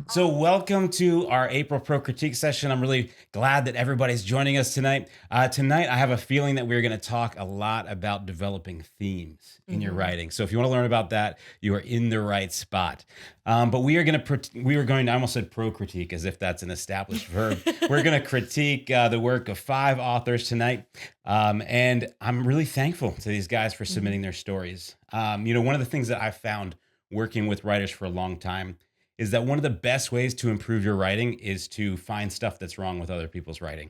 So welcome to our April ProCritique session. I'm really glad that everybody's joining us tonight. Tonight, I have a feeling that we're going to talk a lot about developing themes in your writing. So if you want to learn about that, you are in the right spot. But we are going to, I almost said ProCritique as if that's an established verb. We're going to critique the work of 5 authors tonight. And I'm really thankful to these guys for submitting their stories. One of the things that I've found working with writers for a long time is that one of the best ways to improve your writing is to find stuff that's wrong with other people's writing.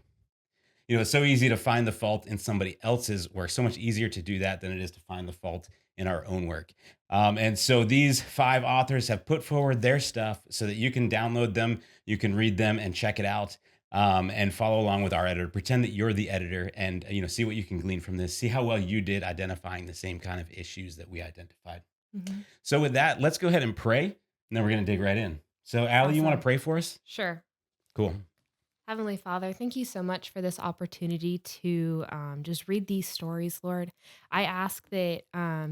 It's so easy to find the fault in somebody else's work, so much easier to do that than it is to find the fault in our own work. And so these 5 authors have put forward their stuff so that you can download them, you can read them and check it out, and follow along with our editor. Pretend that you're the editor and see what you can glean from this, see how well you did identifying the same kind of issues that we identified. So with that, let's go ahead and pray. And then we're going to dig right in. So, Alli, you want to pray for us? Sure. Cool. Heavenly Father, thank you so much for this opportunity to just read these stories, Lord. I ask that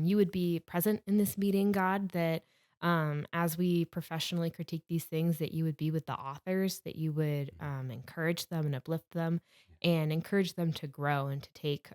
you would be present in this meeting, God, that as we professionally critique these things, that you would be with the authors, that you would encourage them and uplift them and encourage them to grow and to take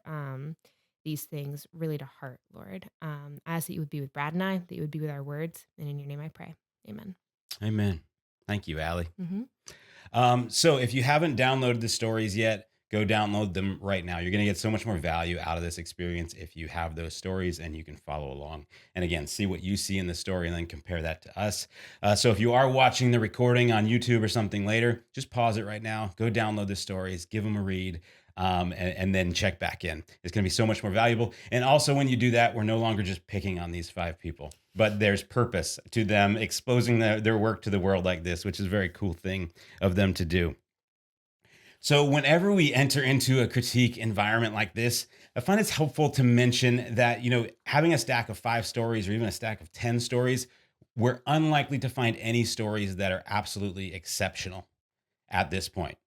these things really to heart, Lord. I ask that you would be with Brad and I, that you would be with our words. And in your name I pray. Amen. Amen. Thank you, Alli. Mm-hmm. So if you haven't downloaded the stories yet, go download them right now. You're going to get so much more value out of this experience if you have those stories and you can follow along. And again, see what you see in the story and then compare that to us. So if you are watching the recording on YouTube or something later, just pause it right now. Go download the stories, give them a read. And then check back in. It's going to be so much more valuable. And also when you do that, we're no longer just picking on these 5 people, but there's purpose to them exposing their work to the world like this, which is a very cool thing of them to do. So whenever we enter into a critique environment like this, I find it's helpful to mention that, having a stack of 5 stories or even a stack of 10 stories, we're unlikely to find any stories that are absolutely exceptional at this point.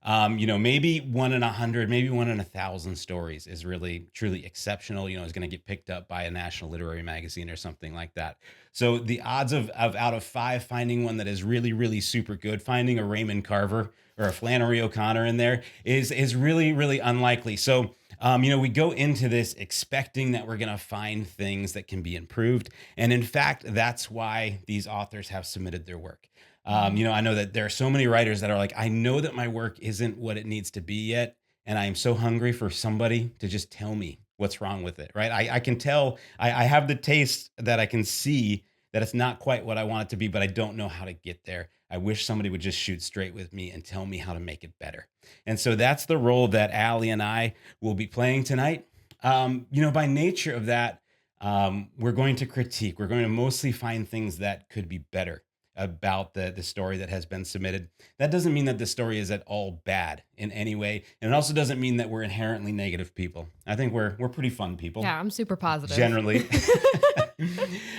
Maybe 1 in 100, maybe 1 in 1,000 stories is really truly exceptional, is going to get picked up by a national literary magazine or something like that. So the odds of out of 5 finding one that is really, really super good, finding a Raymond Carver or a Flannery O'Connor in there is really, really unlikely. So, we go into this expecting that we're going to find things that can be improved. And in fact, that's why these authors have submitted their work. I know that there are so many writers that are like, I know that my work isn't what it needs to be yet. And I am so hungry for somebody to just tell me what's wrong with it, right? I can tell, I have the taste that I can see that it's not quite what I want it to be, but I don't know how to get there. I wish somebody would just shoot straight with me and tell me how to make it better. And so that's the role that Alli and I will be playing tonight. By nature of that, we're going to critique. We're going to mostly find things that could be better about the story that has been submitted. That doesn't mean that the story is at all bad in any way. And it also doesn't mean that we're inherently negative people. I think we're pretty fun people. Yeah, I'm super positive. Generally.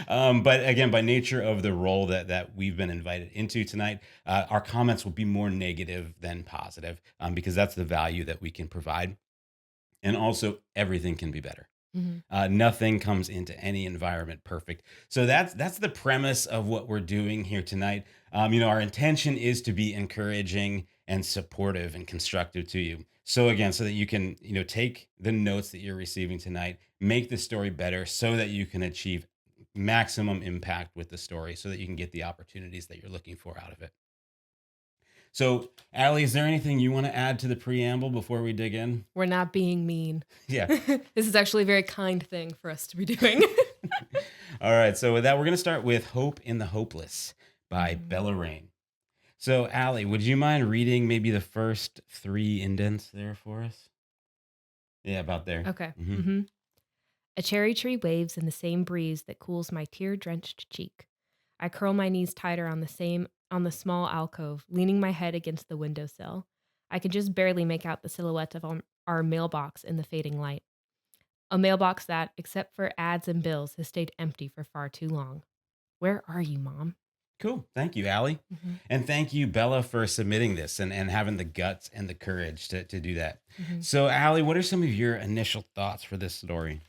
But again, by nature of the role that we've been invited into tonight, our comments will be more negative than positive because that's the value that we can provide. And also, everything can be better. Nothing comes into any environment perfect. So that's the premise of what we're doing here tonight. Our intention is to be encouraging and supportive and constructive to you. So again, so that you can, take the notes that you're receiving tonight, make the story better so that you can achieve maximum impact with the story so that you can get the opportunities that you're looking for out of it. So, Alli, is there anything you want to add to the preamble before we dig in? We're not being mean. Yeah. This is actually a very kind thing for us to be doing. All right. So with that, we're going to start with Hope in the Hopeless by Bella Raine. So, Alli, would you mind reading maybe the first 3 indents there for us? Yeah, about there. Okay. A cherry tree waves in the same breeze that cools my tear-drenched cheek. I curl my knees tighter on the small alcove, leaning my head against the windowsill. I can just barely make out the silhouette of our mailbox in the fading light. A mailbox that, except for ads and bills, has stayed empty for far too long. Where are you, Mom? Cool. Thank you, Allie. Mhm, And thank you, Bella, for submitting this and having the guts and the courage to do that. mhm. So, Allie, what are some of your initial thoughts for this story?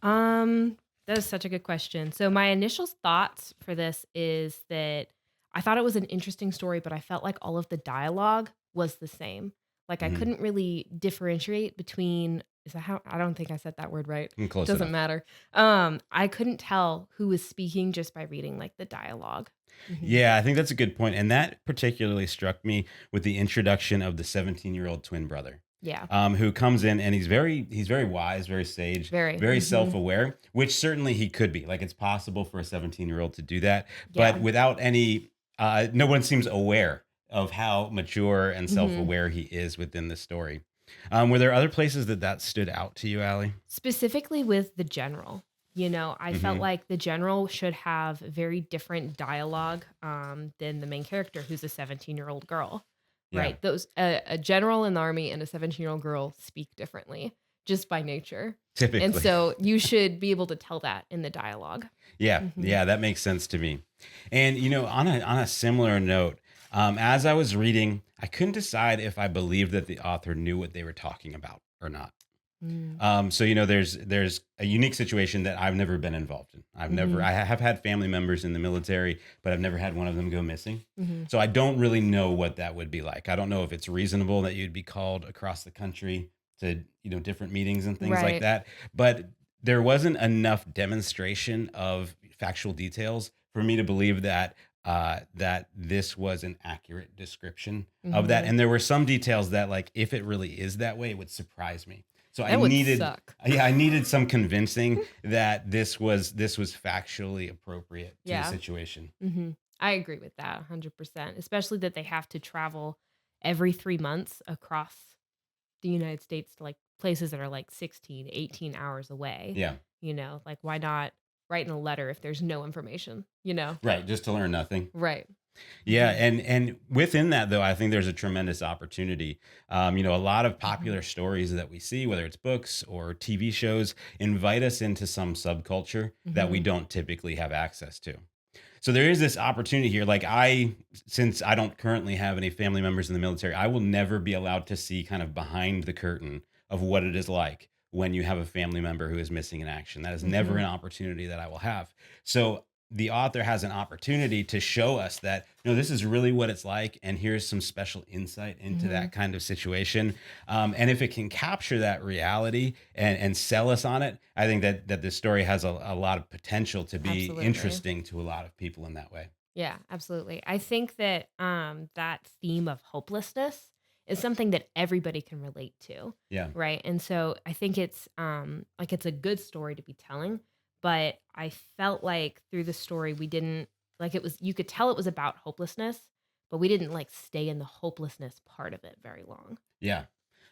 Um, that is such a good question. So my initial thoughts for this is that I thought it was an interesting story, but I felt like all of the dialogue was the same. Like I Hmm. couldn't really differentiate between is that how I don't think I said that word right. Close Doesn't enough. matter. I couldn't tell who was speaking just by reading like the dialogue. Mhm. Yeah, I think that's a good point. And that particularly struck me with the introduction of the 17-year-old twin brother. Yeah. Who comes in and he's very wise, very sage, Very. very Mhm. self-aware, which certainly he could be. Like it's possible for a 17-year-old to do that, but Yeah. without any no one seems aware of how mature and Mhm. self-aware he is within the story. Were there other places that stood out to you, Allie? Specifically with the general, I felt Hmm. like the general should have very different dialogue, than the main character who's a 17-year-old girl, Yeah, right? Those a general in the army and a 17-year-old girl speak differently just by nature, and typically. so you should be able to tell that in the dialogue. Yeah, Mhm. yeah, that makes sense to me. And on a similar note, as I was reading, I couldn't decide if I believed that the author knew what they were talking about or not. Mm. So there's a unique situation that I've never been involved in. Mhm. I have had family members in the military, but I've never had one of them go missing. Mhm. So I don't really know what that would be like. I don't know if it's reasonable that you'd be called across the country to different meetings and things like Right. that. But there wasn't enough demonstration of factual details for me to believe that this was an accurate description of that. Mhm. And there were some details that, like, if it really is that way, it would surprise me. So I That would needed, suck. yeah, I needed some convincing that this was factually appropriate to the Yeah. situation. Mhm. I agree with that 100%, especially that they have to travel every 3 months across the United States to, like, places that are, like, 16, 18 hours away, Yeah, like, why not write in a letter if there's no information, you know? right. Just to learn nothing. Right. Yeah, Mhm. and within that though, I think there's a tremendous opportunity. A lot of Mhm. popular stories that we see, whether it's books or TV shows, invite us into some subculture that we Mhm. don't typically have access to. So there is this opportunity here. Like since I don't currently have any family members in the military, I will never be allowed to see kind of behind the curtain of what it is like when you have a family member who is missing in action. That is never an Mhm. opportunity that I will have. So the author has an opportunity to show us that this is really what it's like, and here's some special insight into Mhm. that kind of situation. And if it can capture that reality and sell us on it, I think that this story has a lot of potential to be Absolutely. interesting to a lot of people in that way. Yeah, absolutely. I think that that theme of hopelessness is something that everybody can relate to, Yeah. right? And so I think it's like it's a good story to be telling, but I felt like through the story we didn't like it was you could tell it was about hopelessness, but we didn't like stay in the hopelessness part of it very long. Yeah.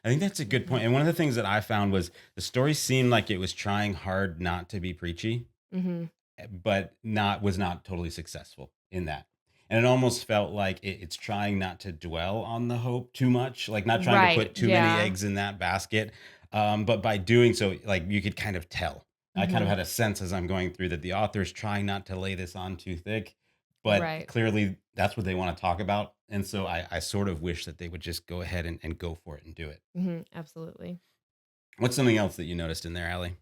I think that's a good Mhm. point. And one of the things that I found was the story seemed like it was trying hard not to be preachy, Mhm. but not totally successful in that. And it almost felt like it's trying not to dwell on the hope too much, like not trying to Right. put too many Yeah. eggs in that basket. But by doing so, like you could kind of tell. I kind of Mhm. had a sense as I'm going through that the author's trying not to lay this on too thick, but Right. clearly that's what they want to talk about. And so I sort of wish that they would just go ahead and go for it and do it. Mhm. Absolutely. What's something else that you noticed in there, Allie?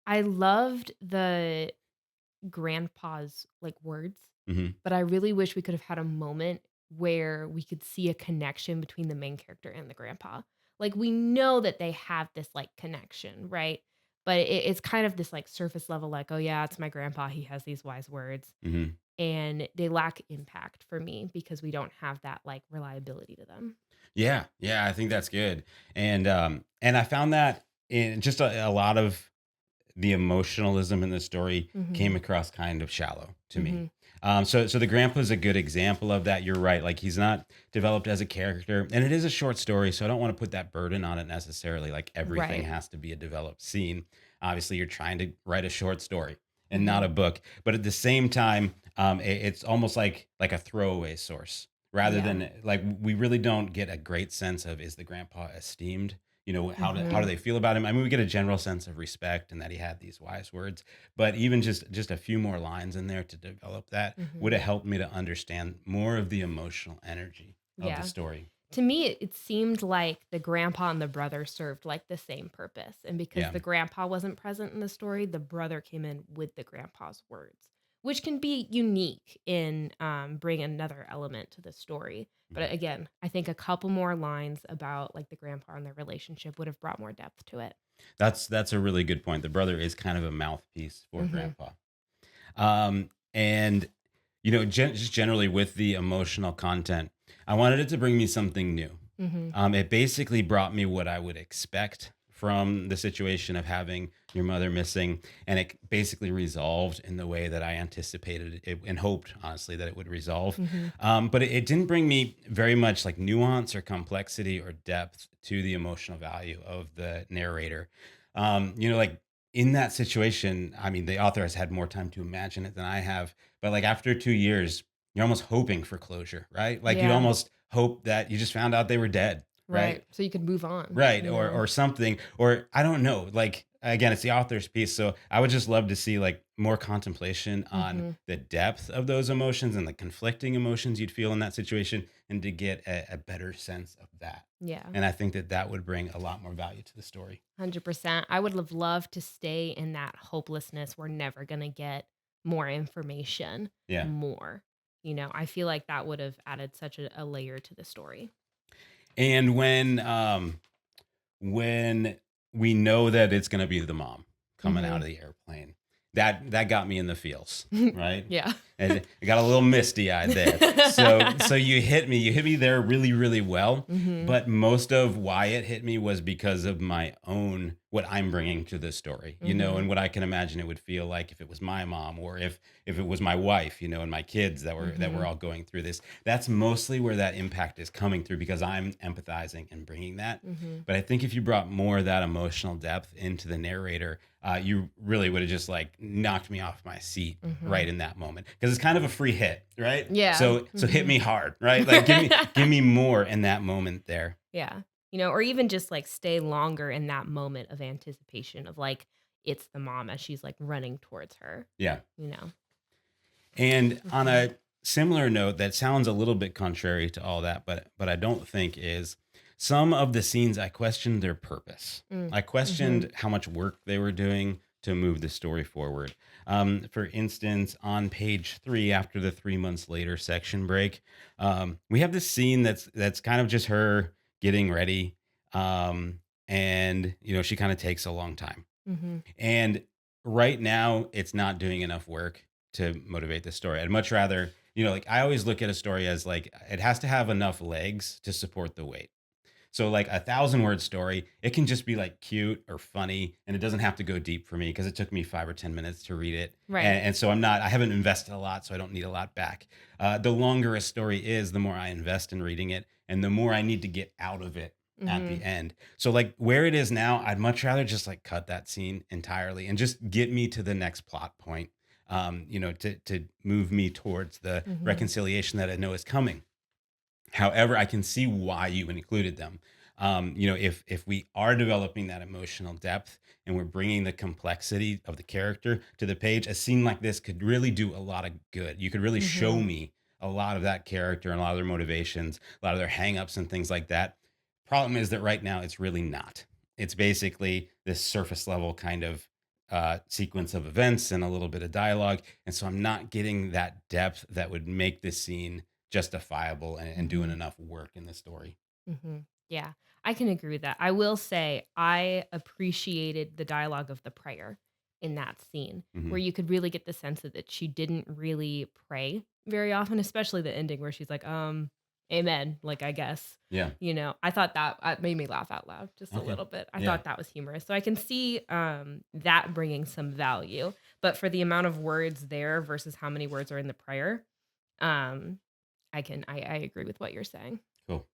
I loved the grandpa's, like, words, Hmm. but I really wish we could have had a moment where we could see a connection between the main character and the grandpa. Like, we know that they have this, like, connection, right? But it's kind of this, like, surface level, like, "Oh, yeah, it's my grandpa, he has these wise words," Hmm. and they lack impact for me because we don't have that, like, reliability to them. Yeah, yeah, I think that's good. And I found that in just a lot of the emotionalism in the story came Mhm, across kind of shallow to me. mhm. So the grandpa's a good example of that. You're right. Like he's not developed as a character, and it is a short story, so I don't want to put that burden on it necessarily. Like everything Right. has to be a developed scene. Obviously, you're trying to write a short story and not a Mhm. book, but at the same time, it's almost like a throwaway source rather Yeah. than like we really don't get a great sense of is the grandpa esteemed. how do Mhm. they feel about him? I mean, we get a general sense of respect and that he had these wise words, but even just a few more lines in there to develop that would Mhm. have helped me to understand more of the emotional energy of the Yeah. story. To me, it seemed like the grandpa and the brother served like the same purpose. And because Yeah. the grandpa wasn't present in the story, the brother came in with the grandpa's words, which can be unique in bring another element to the story. Mhm. But again, I think a couple more lines about like the grandpa and their relationship would have brought more depth to it. That's a really good point. The brother is kind of a mouthpiece for Hmm. grandpa. And just generally with the emotional content, I wanted it to bring me something new. Hmm. It basically brought me what I would expect from the situation of having your mother missing, and it basically resolved in the way that I anticipated it and hoped, honestly, that it would resolve. Hmm. But it didn't bring me very much like nuance or complexity or depth to the emotional value of the narrator. Like in that situation, I mean, the author has had more time to imagine it than I have, but like after 2 years, you're almost hoping for closure, right? Like you'd Yeah. almost hope that you just found out they were dead, Right. right? So you could move on, Right, you or know? or something, or I don't know, like, again, it's the author's piece, so I would just love to see, like, more contemplation on Hmm. the depth of those emotions and the conflicting emotions you'd feel in that situation, and to get a better sense of that, Yeah. and I think that that would bring a lot more value to the story. 100%. I would have loved to stay in that hopelessness. We're never going to get more information, Yeah, more. I feel like that would have added such a layer to the story. and when we know that it's gonna be the mom coming out Hmm. of the airplane, that got me in the feels, right? Yeah. And it got a little misty-eyed there. So you hit me there really, really well, Hmm. but most of why it hit me was because of my own what I'm bringing to the story, Hmm. and what I can imagine it would feel like if it was my mom or if it was my wife, and my kids that were Hmm. all going through this. That's mostly where that impact is coming through because I'm empathizing and bringing that. Hmm. But I think if you brought more of that emotional depth into the narrator, you really would have just like knocked me off my seat Hmm. right in that moment because it's kind of a free hit, right? Yeah. So hit Hmm. me hard, right? Like give me more in that moment there. Yeah. Or even just like stay longer in that moment of anticipation of like, it's the mom as she's like running towards her, Yeah. you know? And on Hmm. a similar note that sounds a little bit contrary to all that, but I don't think is some of the scenes I questioned their purpose. I Mm-hmm. questioned how much work they were doing to move the story forward. For instance, on page 3, after the 3 months later section break, we have this scene that's kind of just her getting ready, and she kind of takes a long time. Hmm. And right now, it's not doing enough work to motivate the story. I'd much rather, like I always look at a story as like it has to have enough legs to support the weight. So like 1,000 word story, it can just be like cute or funny, and it doesn't have to go deep for me because it took me 5 or 10 minutes to read it, Right. and so I haven't invested a lot, so I don't need a lot back. The longer a story is, the more I invest in reading it, and the more I need to get out of it at Hmm. the end. So like where it is now, I'd much rather just like cut that scene entirely and just get me to the next plot point. To move me towards the Hmm. reconciliation that I know is coming. However, I can see why you included them. If we are developing that emotional depth and we're bringing the complexity of the character to the page, a scene like this could really do a lot of good. You could really show Hmm. me a lot of that character and a lot of their motivations, a lot of their hangups and things like that. Problem is that right now it's really not. It's basically this surface level kind of sequence of events and a little bit of dialogue, and so I'm not getting that depth that would make this scene justifiable and doing Hmm. enough work in the story. Mhm. Yeah, I can agree with that. I will say I appreciated the dialogue of the prayer in that scene, where Mhm. you could really get the sense that she didn't really pray very often, especially the ending where she's like, amen, like, I guess. Yeah. I thought that made me laugh out loud just a Okay. little bit. I Yeah. thought that was humorous. So I can see that bringing some value. But for the amount of words there versus how many words are in the prayer, um, I agree with what you're saying. Cool.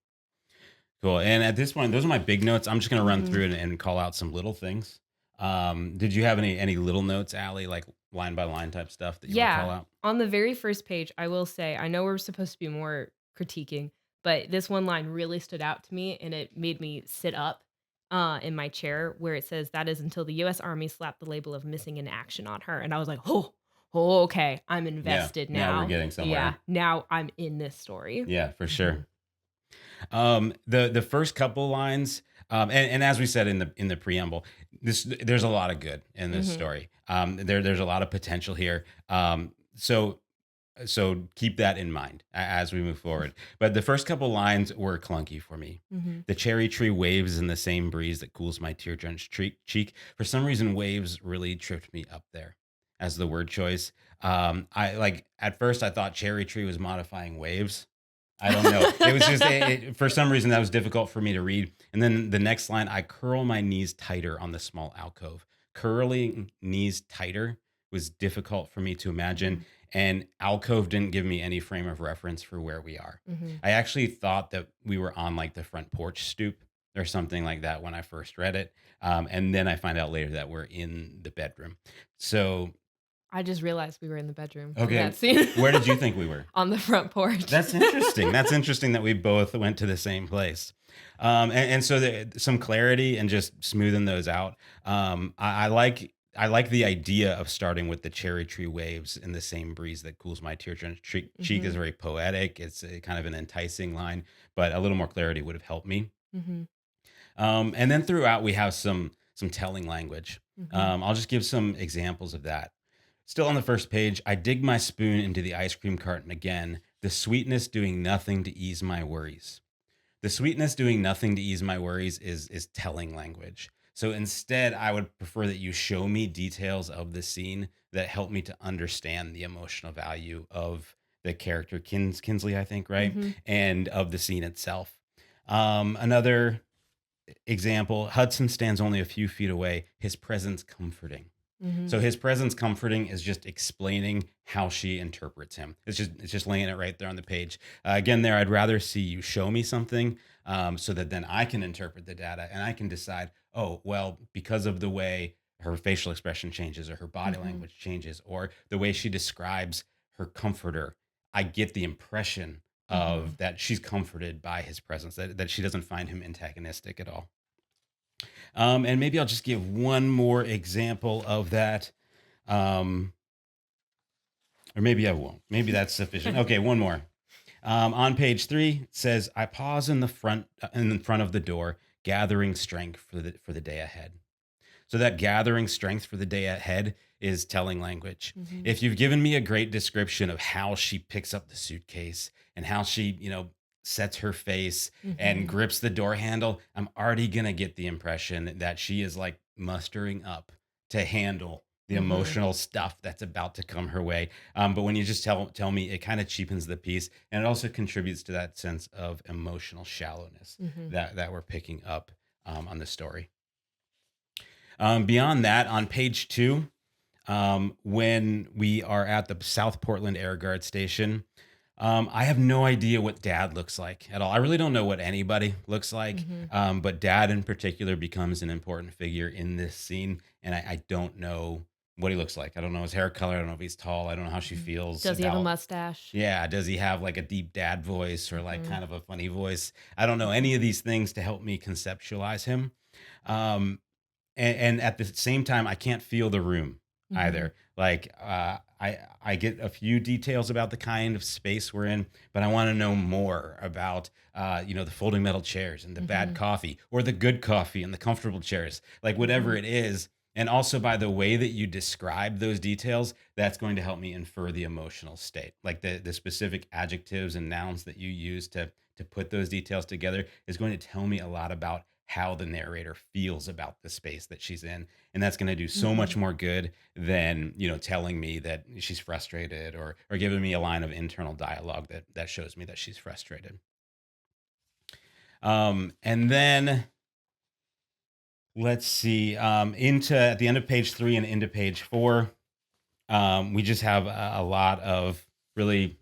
Cool. And at this point, those are my big notes. I'm just gonna run Mhm. through and call out some little things. Did you have any little notes, Allie, like line by line type stuff that you want to call Yeah. out? On the very first page, I will say, I know we're supposed to be more critiquing, but this one line really stood out to me and it made me sit up in my chair where it says, "That is until the US Army slapped the label of missing in action on her." And I was like, "Oh, okay, I'm Yeah. invested Now we're now." getting Yeah, somewhere. now I'm in this story. Yeah, for sure. Mhm, The first couple lines, and as we said in the preamble, there's a lot of good in this mhm, story. There's a lot of potential here. So keep that in mind as we move forward. But the first couple lines were clunky for me. mhm, The cherry tree waves in the same breeze that cools my tear drenched cheek. For some reason, waves really tripped me up there as the word choice. I like at first I thought cherry tree was modifying waves. I don't know. It was just for some reason that was difficult for me to read. And then the next line, I curl my knees tighter on the small alcove. Curling knees tighter was difficult for me to imagine, mhm, and alcove didn't give me any frame of reference for where we are. mhm. I actually thought that we were on like the front porch stoop or something like that when I first read it, and then I find out later that we're in the bedroom. So I just realized we were in the bedroom in that okay, scene where did you think we were? on the front porch. That's interesting. That's interesting that we both went to the same place. And so some clarity and just smoothing those out. I like the idea of starting with the cherry tree waves in the same breeze that cools my tear drenched cheek is Mhm, very poetic. It's kind of an enticing line, but a little more clarity would have helped me. mhm, And then throughout we have some telling language. mhm, I'll just give some examples of that. Still on the first page, I dig my spoon into the ice cream carton again, the sweetness doing nothing to ease my worries. The sweetness doing nothing to ease my worries is telling language. So instead, I would prefer that you show me details of the scene that help me to understand the emotional value of the character Kinsley, I think, right? mhm, And of the scene itself. Another example, Hudson stands only a few feet away, his presence comforting. mhm, So his presence comforting is just explaining how she interprets him. It's just laying it right there on the page. Again, there I'd rather see you show me something so that then I can interpret the data and I can decide. Oh well, because of the way her facial expression changes or her body mhm, language changes or the way she describes her comforter, I get the impression of mhm. that she's comforted by his presence. That she doesn't find him antagonistic at all. And maybe I'll just give one more example of that. Um, or maybe I won't. Maybe that's sufficient. Okay, one more. On page 3 it says, "I pause in front of the door, gathering strength for the day ahead." So that gathering strength for the day ahead is telling language. Mhm, If you've given me a great description of how she picks up the suitcase and how she, sets her face and mhm, grips the door handle, I'm already going to get the impression that she is like mustering up to handle the mhm, emotional stuff that's about to come her way. But when you just tell me, it kind of cheapens the piece, and it also contributes to that sense of emotional shallowness mhm, that we're picking up on the story. Beyond that, on page 2, when we are at the South Portland Air Guard Station, I have no idea what Dad looks like at all. I really don't know what anybody looks like, mhm, but Dad in particular becomes an important figure in this scene, and I don't know what he looks like. I don't know his hair color. I don't know if he's tall. I don't know how she mhm. feels Does he have a about. mustache? Yeah, does he have like a deep dad voice or like Mhm, kind of a funny voice? I don't know mhm, any of these things to help me conceptualize him. Um, and at the same time, I can't feel the room mhm, either. Like I get a few details about the kind of space we're in, but I want to know more about the folding metal chairs and the bad mhm, coffee or the good coffee and the comfortable chairs, like whatever mhm, it is. And also by the way that you describe those details, that's going to help me infer the emotional state. Like the specific adjectives and nouns that you use to put those details together is going to tell me a lot about how the narrator feels about the space that she's in, and that's going to do so much mhm, more good than telling me that she's frustrated or giving me a line of internal dialogue that shows me that she's frustrated. And then let's see, into at the end of page 3 and into page 4, we just have a lot of really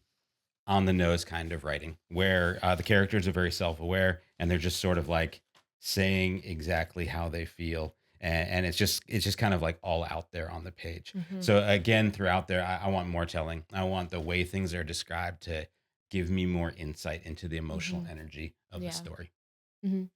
on the nose kind of writing where the characters are very self-aware and they're just sort of like saying exactly how they feel, and it's just kind of like all out there on the page. mhm, So again, throughout there, I want more telling. I want the way things are described to give me more insight into the emotional mhm. energy of the Yeah. story. Mhm,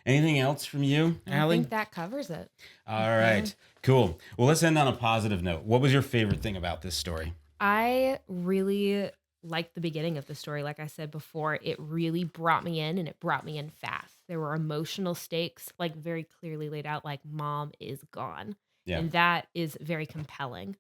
Anything else from you, I think Allie? that covers it. All Yeah. right, cool. Well, let's end on a positive note. What was your favorite thing about this story? I really liked the beginning of the story. Like I said before, it really brought me in and it brought me in fast. There were emotional stakes, like very clearly laid out, like mom is gone. Yeah. And that is very compelling.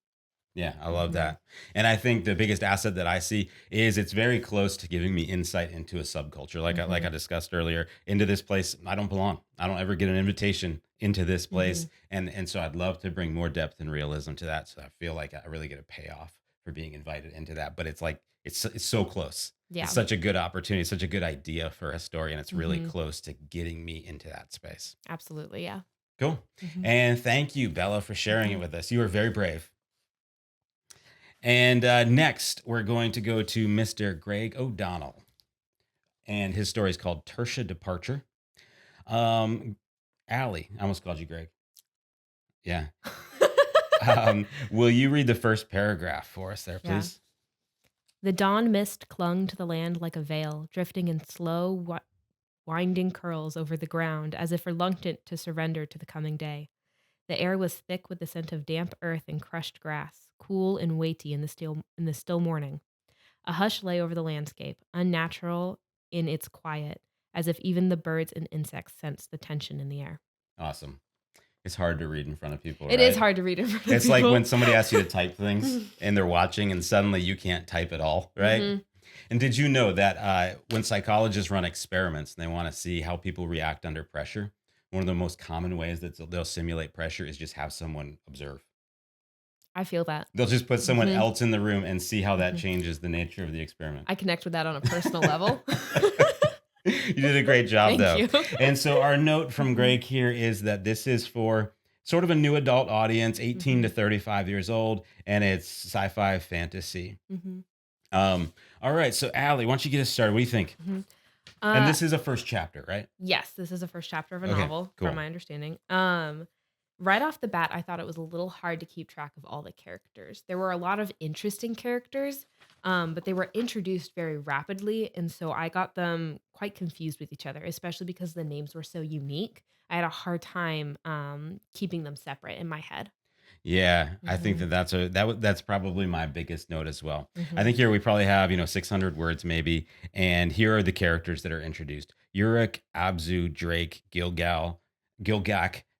Yeah, I love Hmm. that. And I think the biggest asset that I see is it's very close to giving me insight into a subculture. Like I Hmm. discussed earlier, into this place I don't belong. I don't ever get an invitation into this Hmm. place. And so I'd love to bring more depth and realism to that. So I feel like I really get a payoff for being invited into that. But it's like it's so close. It's Yeah. such a good opportunity, such a good idea for a story, and it's really Hmm. close to getting me into that space. Absolutely. Yeah. Cool. Hmm. And thank you, Bella, for sharing it Hmm. with us. You were very brave. And next, we're going to go to Mr. Greg O'Donnell. And his story is called Tirsha Departure. Um, Allie, I almost called you Greg. Yeah. Will you read the first paragraph for us there, Yeah. please? The dawn mist clung to the land like a veil, drifting in slow, winding curls over the ground as if reluctant to surrender to the coming day. The air was thick with the scent of damp earth and crushed grass, cool and weighty in the still morning. A hush lay over the landscape, unnatural in its quiet, as if even the birds and insects sensed the tension in the air. Awesome. It's hard to read in front of people, It is right? hard to read in front of It's like people. when somebody asks you to type things and they're watching and suddenly you can't type at all, right? Hmm. And did you know that when psychologists run experiments and they want to see how people react under pressure, one of the most common ways that they'll simulate pressure is just have someone observe. I feel that. They'll just put someone Hmm. else in the room and see how that Hmm. changes the nature of the experiment. I connect with that on a personal level. You did a great job, Thank though. you. And so, our note from Hmm. Greg here is that this is for sort of a new adult audience, 18 Hmm. to 35 years old, and it's sci fi fantasy. Hmm. All right. So, Allie, why don't you get us started? What do you think? Hmm. And Uh, this is a first chapter, right? yes, this is the first chapter of a Okay, novel, from cool. my understanding. Right off the bat, I thought it was a little hard to keep track of all the characters. There were a lot of interesting characters, but they were introduced very rapidly, and so I got them quite confused with each other, especially because the names were so unique. I had a hard time keeping them separate in my head. Yeah, I think Hmm. that's probably my biggest note as well. I Hmm. think here we probably have 600 words maybe, and here are the characters that are introduced: Uruk, Abzu, Drake, Gilgak,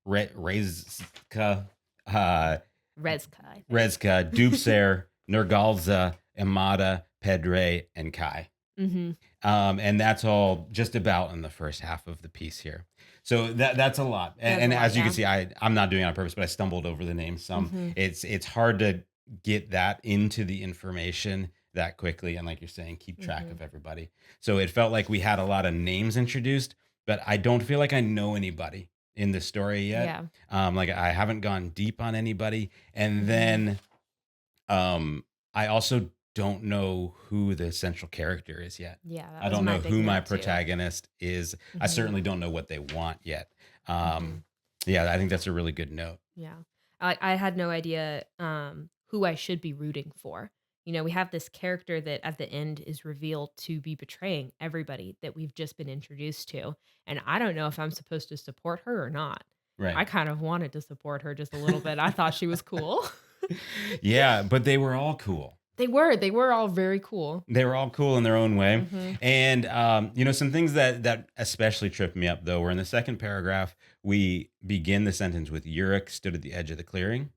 Rezka, uh, Rezka, I think. Rezka, Dubser, Nergalza, Amada, Pedre, and Kai. Hmm. And that's all just about in the first half of the piece here. So that's a lot. And, That's a and lot, as you can yeah. see, I'm not doing it on purpose, but I stumbled over the names some. Hmm. It's hard to get that into the information that quickly, and like you're saying, keep track Hmm. of everybody. So it felt like we had a lot of names introduced, but I don't feel like I know anybody in the story yet. Yeah. Like I haven't gone deep on anybody. And Hmm. then I also don't know who the central character is yet. Yeah, that I was don't my know big who my note too. protagonist is. I Hmm. certainly don't know what they want yet. Hmm. Um, yeah, I think that's a really good note. Yeah. I had no idea who I should be rooting for. We have this character that at the end is revealed to be betraying everybody that we've just been introduced to. And I don't know if I'm supposed to support her or not. Right. I kind of wanted to support her just a little bit. I thought she was cool. Yeah, but they were all cool. They were all very cool. They were all cool in their own way. Mhm. And some things that especially tripped me up though were in the second paragraph, we begin the sentence with Uruk stood at the edge of the clearing.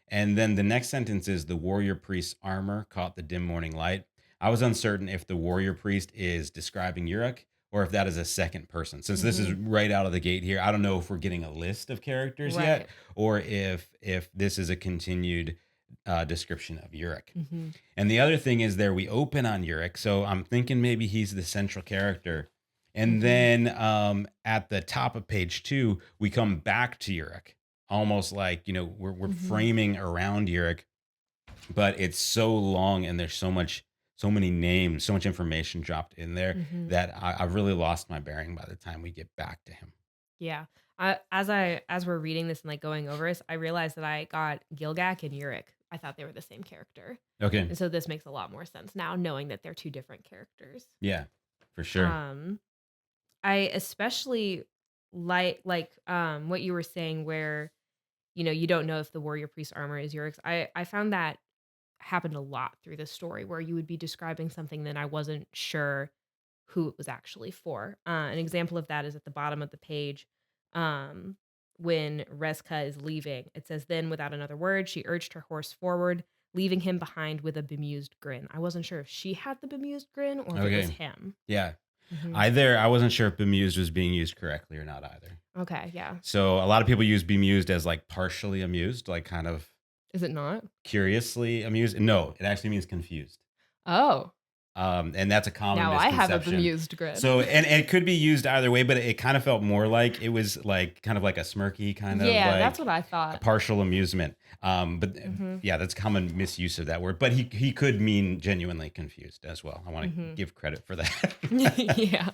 And then the next sentence is the warrior priest's armor caught the dim morning light. I was uncertain if the warrior priest is describing Uruk or if that is a second person. Since this is Mhm. right out of the gate here, I don't know if we're getting a list of characters yet Right. or if this is a continued description of Uruk. Mhm. And the other thing is there we open on Uruk, so I'm thinking maybe he's the central character. And Mhm. then at the top of page 2, we come back to Uruk, almost like we're Mhm. framing around Uruk, but it's so long and there's so many names, so much information dropped in there Mhm. that I really lost my bearing by the time we get back to him. Yeah. As we're reading this and like going over this, I realized that I got Gilgak and Uruk. I thought they were the same character. Okay, And so this makes a lot more sense now knowing that they're two different characters. yeah, for sure. Um I especially what you were saying where, you don't know if the warrior priest armor is yours. I found that happened a lot through the story where you would be describing something that I wasn't sure who it was actually for. An example of that is at the bottom of the page, um, when Reska is leaving. It says, "Then, without another word, she urged her horse forward, leaving him behind with a bemused grin." I wasn't sure if she had the bemused grin or if it was Okay. him. Yeah. Mhm. Either I wasn't sure if bemused was being used correctly or not either. Okay, yeah. So a lot of people use bemused as like partially amused, like kind of Is it not? curiously amused. No, it actually means confused. Oh, And that's a common now I have a misconception. bemused grin. So, and it could be used either way, but it kind of felt more like it was like kind of like a smirky kind of Yeah, that's like what I a thought. partial amusement. But Mhm. yeah, that's common misuse of that word. But he could mean genuinely confused as well. I want to Mhm. give credit for that. Yeah.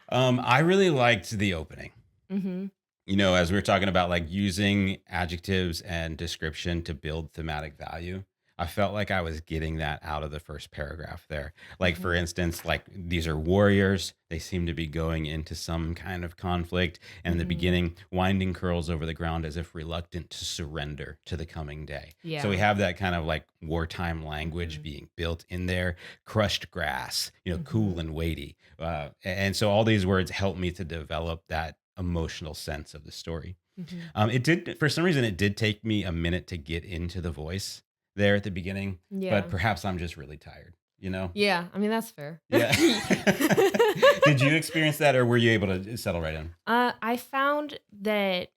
I really liked the opening. Mhm. As we were talking about like using adjectives and description to build thematic value, I felt like I was getting that out of the first paragraph there. Like, for Mhm. instance, like these are warriors. They seem to be going into some kind of conflict. And in the Mhm. beginning, winding curls over the ground as if reluctant to surrender to the coming day. So we Yeah. have that kind of like wartime language Mhm. being built in there. Crushed grass, cool Mhm. and weighty. And so all these words help me to develop that emotional sense of the story. Mhm. It did, for some reason, it did take me a minute to get into the voice there at the beginning, but Yeah. perhaps I'm just really tired, you know? Yeah, I mean, that's fair. Yeah. Did you experience that or were you able to settle right in? I found that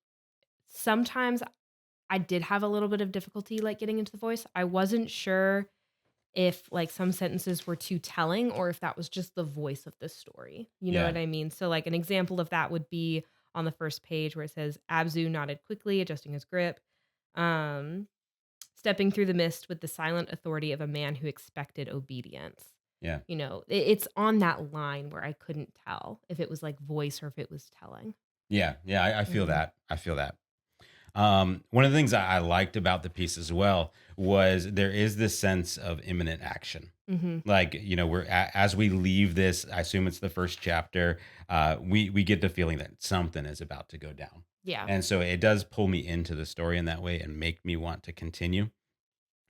sometimes I did have a little bit of difficulty, like, getting into the voice. I wasn't sure if, like, some sentences were too telling or if that was just the voice of the story, you know Yeah. what I mean? So, like, an example of that would be on the first page where it says, "Abzu nodded quickly, adjusting his grip, um, stepping through the mist with the silent authority of a man who expected obedience." Yeah. It's on that line where I couldn't tell if it was, like, voice or if it was telling. Yeah. Yeah. I feel Mhm. that. I feel that. One of the things I liked about the piece as well was there is this sense of imminent action. Mhm. Like, as we leave this, I assume it's the first chapter. We get the feeling that something is about to go down, Yeah. and so it does pull me into the story in that way and make me want to continue.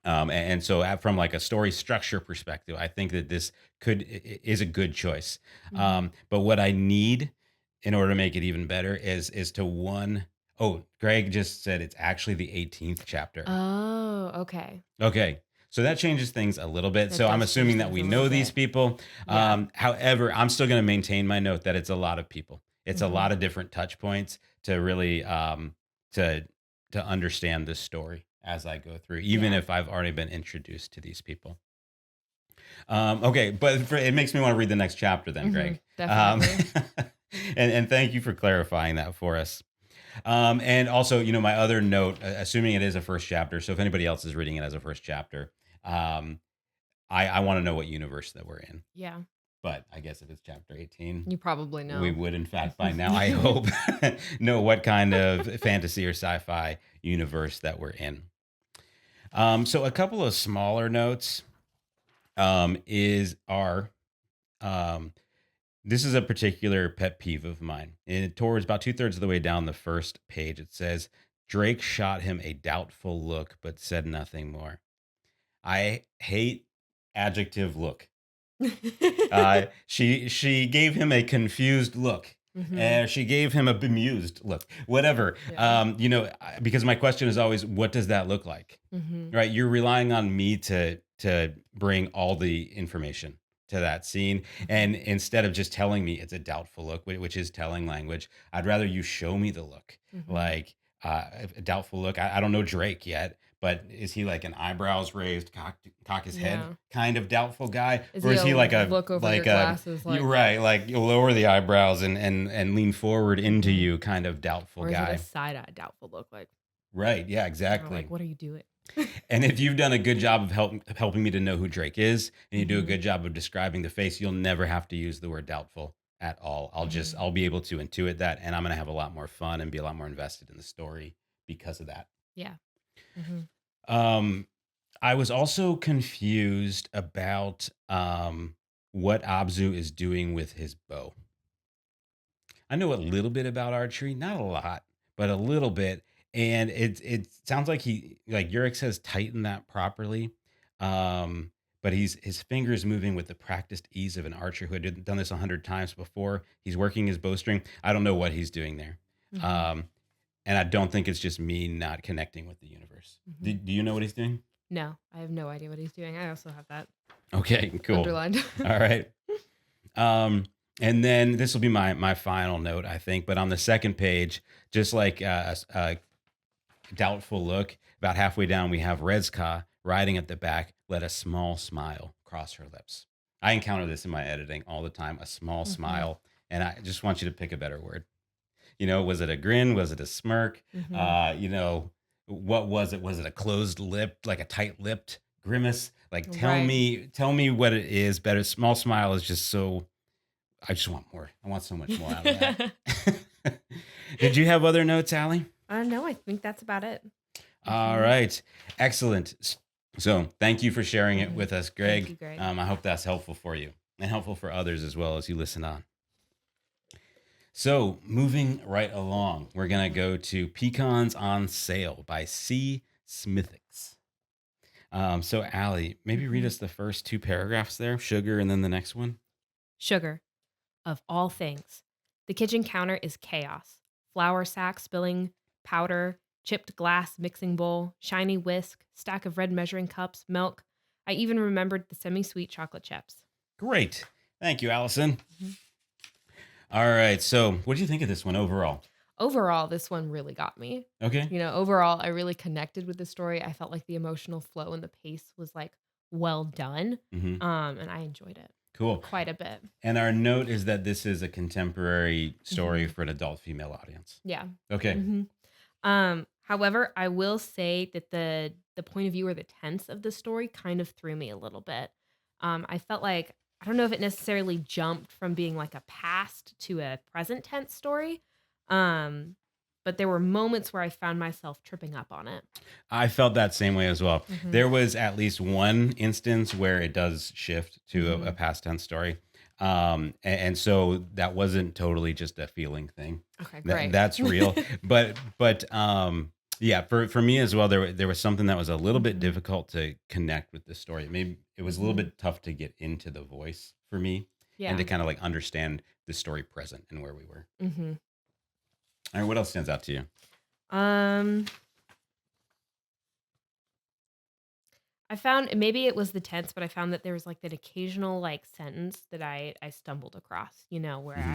And so, from like a story structure perspective, I think that this is a good choice. Mhm. But what I need in order to make it even better is to one. Oh, Greg just said it's actually the 18th chapter. Oh, okay. Okay. So that changes things a little bit. That So I'm does change assuming that things we a little know these bit. people. Yeah. However, I'm still going to maintain my note that it's a lot of people. It's a Mhm. lot of different touch points to really to to understand this story as I go through, even Yeah. if I've already been introduced to these people. Okay, but it makes me want to read the next chapter then, Mhm. Greg. Definitely. And thank you for clarifying that for us. And also, my other note, assuming it is a first chapter, so if anybody else is reading it as a first chapter, um, I want to know what universe that we're in. Yeah. But I guess if it's chapter 18, You probably we know. would, in fact, by now, I hope, know what kind of fantasy or sci fi universe that we're in. So, a couple of smaller notes is our. Um, this is a particular pet peeve of mine. And towards about two-thirds of the way down the first page, it says Drake shot him a doubtful look, but said nothing more. I hate adjective look. She gave him a confused look. Mhm. She gave him a bemused look. Whatever. Yeah. Because my question is always, what does that look like? Mhm. Right? You're relying on me to bring all the information to that scene, Mhm. and instead of just telling me it's a doubtful look, which is telling language, I'd rather you show me the look. Mhm. Like a doubtful look. I don't know Drake yet, but is he like an eyebrows raised, cock his head Yeah. kind of doubtful guy, Is or he is a he look over your like a glasses you're like, right, like you lower the eyebrows and lean forward into mhm, you kind of doubtful or is it a guy? side-eye doubtful look like, Right? Yeah, like, exactly. "What are you doing?" And if you've done a good job of helping me to know who Drake is, and you do a Mhm. good job of describing the face, you'll never have to use the word doubtful at all. Mhm. I'll be able to intuit that, and I'm gonna have a lot more fun and be a lot more invested in the story because of that. Yeah. Mhm. Um, I was also confused about what Abzu is doing with his bow. I know a little bit about archery, not a lot, but a little bit. And it sounds like Urix has tightened that properly. Um, but his fingers moving with the practiced ease of an archer who had done this 100 times before. He's working his bowstring. I don't know what he's doing there. Hmm. Um, and I don't think it's just me not connecting with the universe. Hmm. Do you know what he's doing? No, I have no idea what he's doing. I also have that Okay, cool. underlined. All right. Um, and then this will be my final note, I think. But on the second page, just like a doubtful look, about halfway down, we have Rezka riding at the back. Let a small smile cross her lips. I encounter this in my editing all the time. A small Hmm. smile, and I just want you to pick a better word. Was it a grin? Was it a smirk? Hmm. What was it? Was it a closed lip, like a tight-lipped grimace? Like Right. tell me what it is. Better small smile is just so. I just want more. I want so much more out of that. Did you have other notes, Allie? No, I think that's about it. All Hmm. right, excellent. So thank you for sharing it Hmm. with us, Thank Greg. you, Greg. I hope that's helpful for you and helpful for others as well as you listen on. So, moving right along, we're going to Mhm. go to Pecans on Sale by C. Smithix. So, Allie, maybe read Mhm. us the first two paragraphs there, sugar, and then the next one. Sugar, of all things. The kitchen counter is chaos. Flour sack spilling, powder, chipped glass mixing bowl, shiny whisk, stack of red measuring cups, milk. I even remembered the semi sweet chocolate chips. Great. Thank you, Allison. Mhm. All right. So, what do you think of this one overall? Overall, this one really got me. Okay. Overall, I really connected with the story. I felt like the emotional flow and the pace was like well done. Hmm. And I enjoyed it Cool. quite a bit. And our note is that this is a contemporary story Hmm. for an adult female audience. Yeah. Okay. Hmm. However, I will say that the point of view or the tense of the story kind of threw me a little bit. I felt like I don't know if it necessarily jumped from being like a past to a present tense story. Um, but there were moments where I found myself tripping up on it. I felt that same way as well. Mhm. There was at least one instance where it does shift to a Mhm. past tense story. And so that wasn't totally just a feeling thing. Okay, That great. that's real. But yeah, for me as well, there was something that was a little bit Mhm. difficult to connect with the story. Maybe it was a little Mhm. bit tough to get into the voice for me and to Yeah. kind of like understand the story present and where we were. Mhm. All right, what else stands out to you? Um I found maybe it was the tense, but I found that there was like that occasional like sentence that I stumbled across, where Hmm.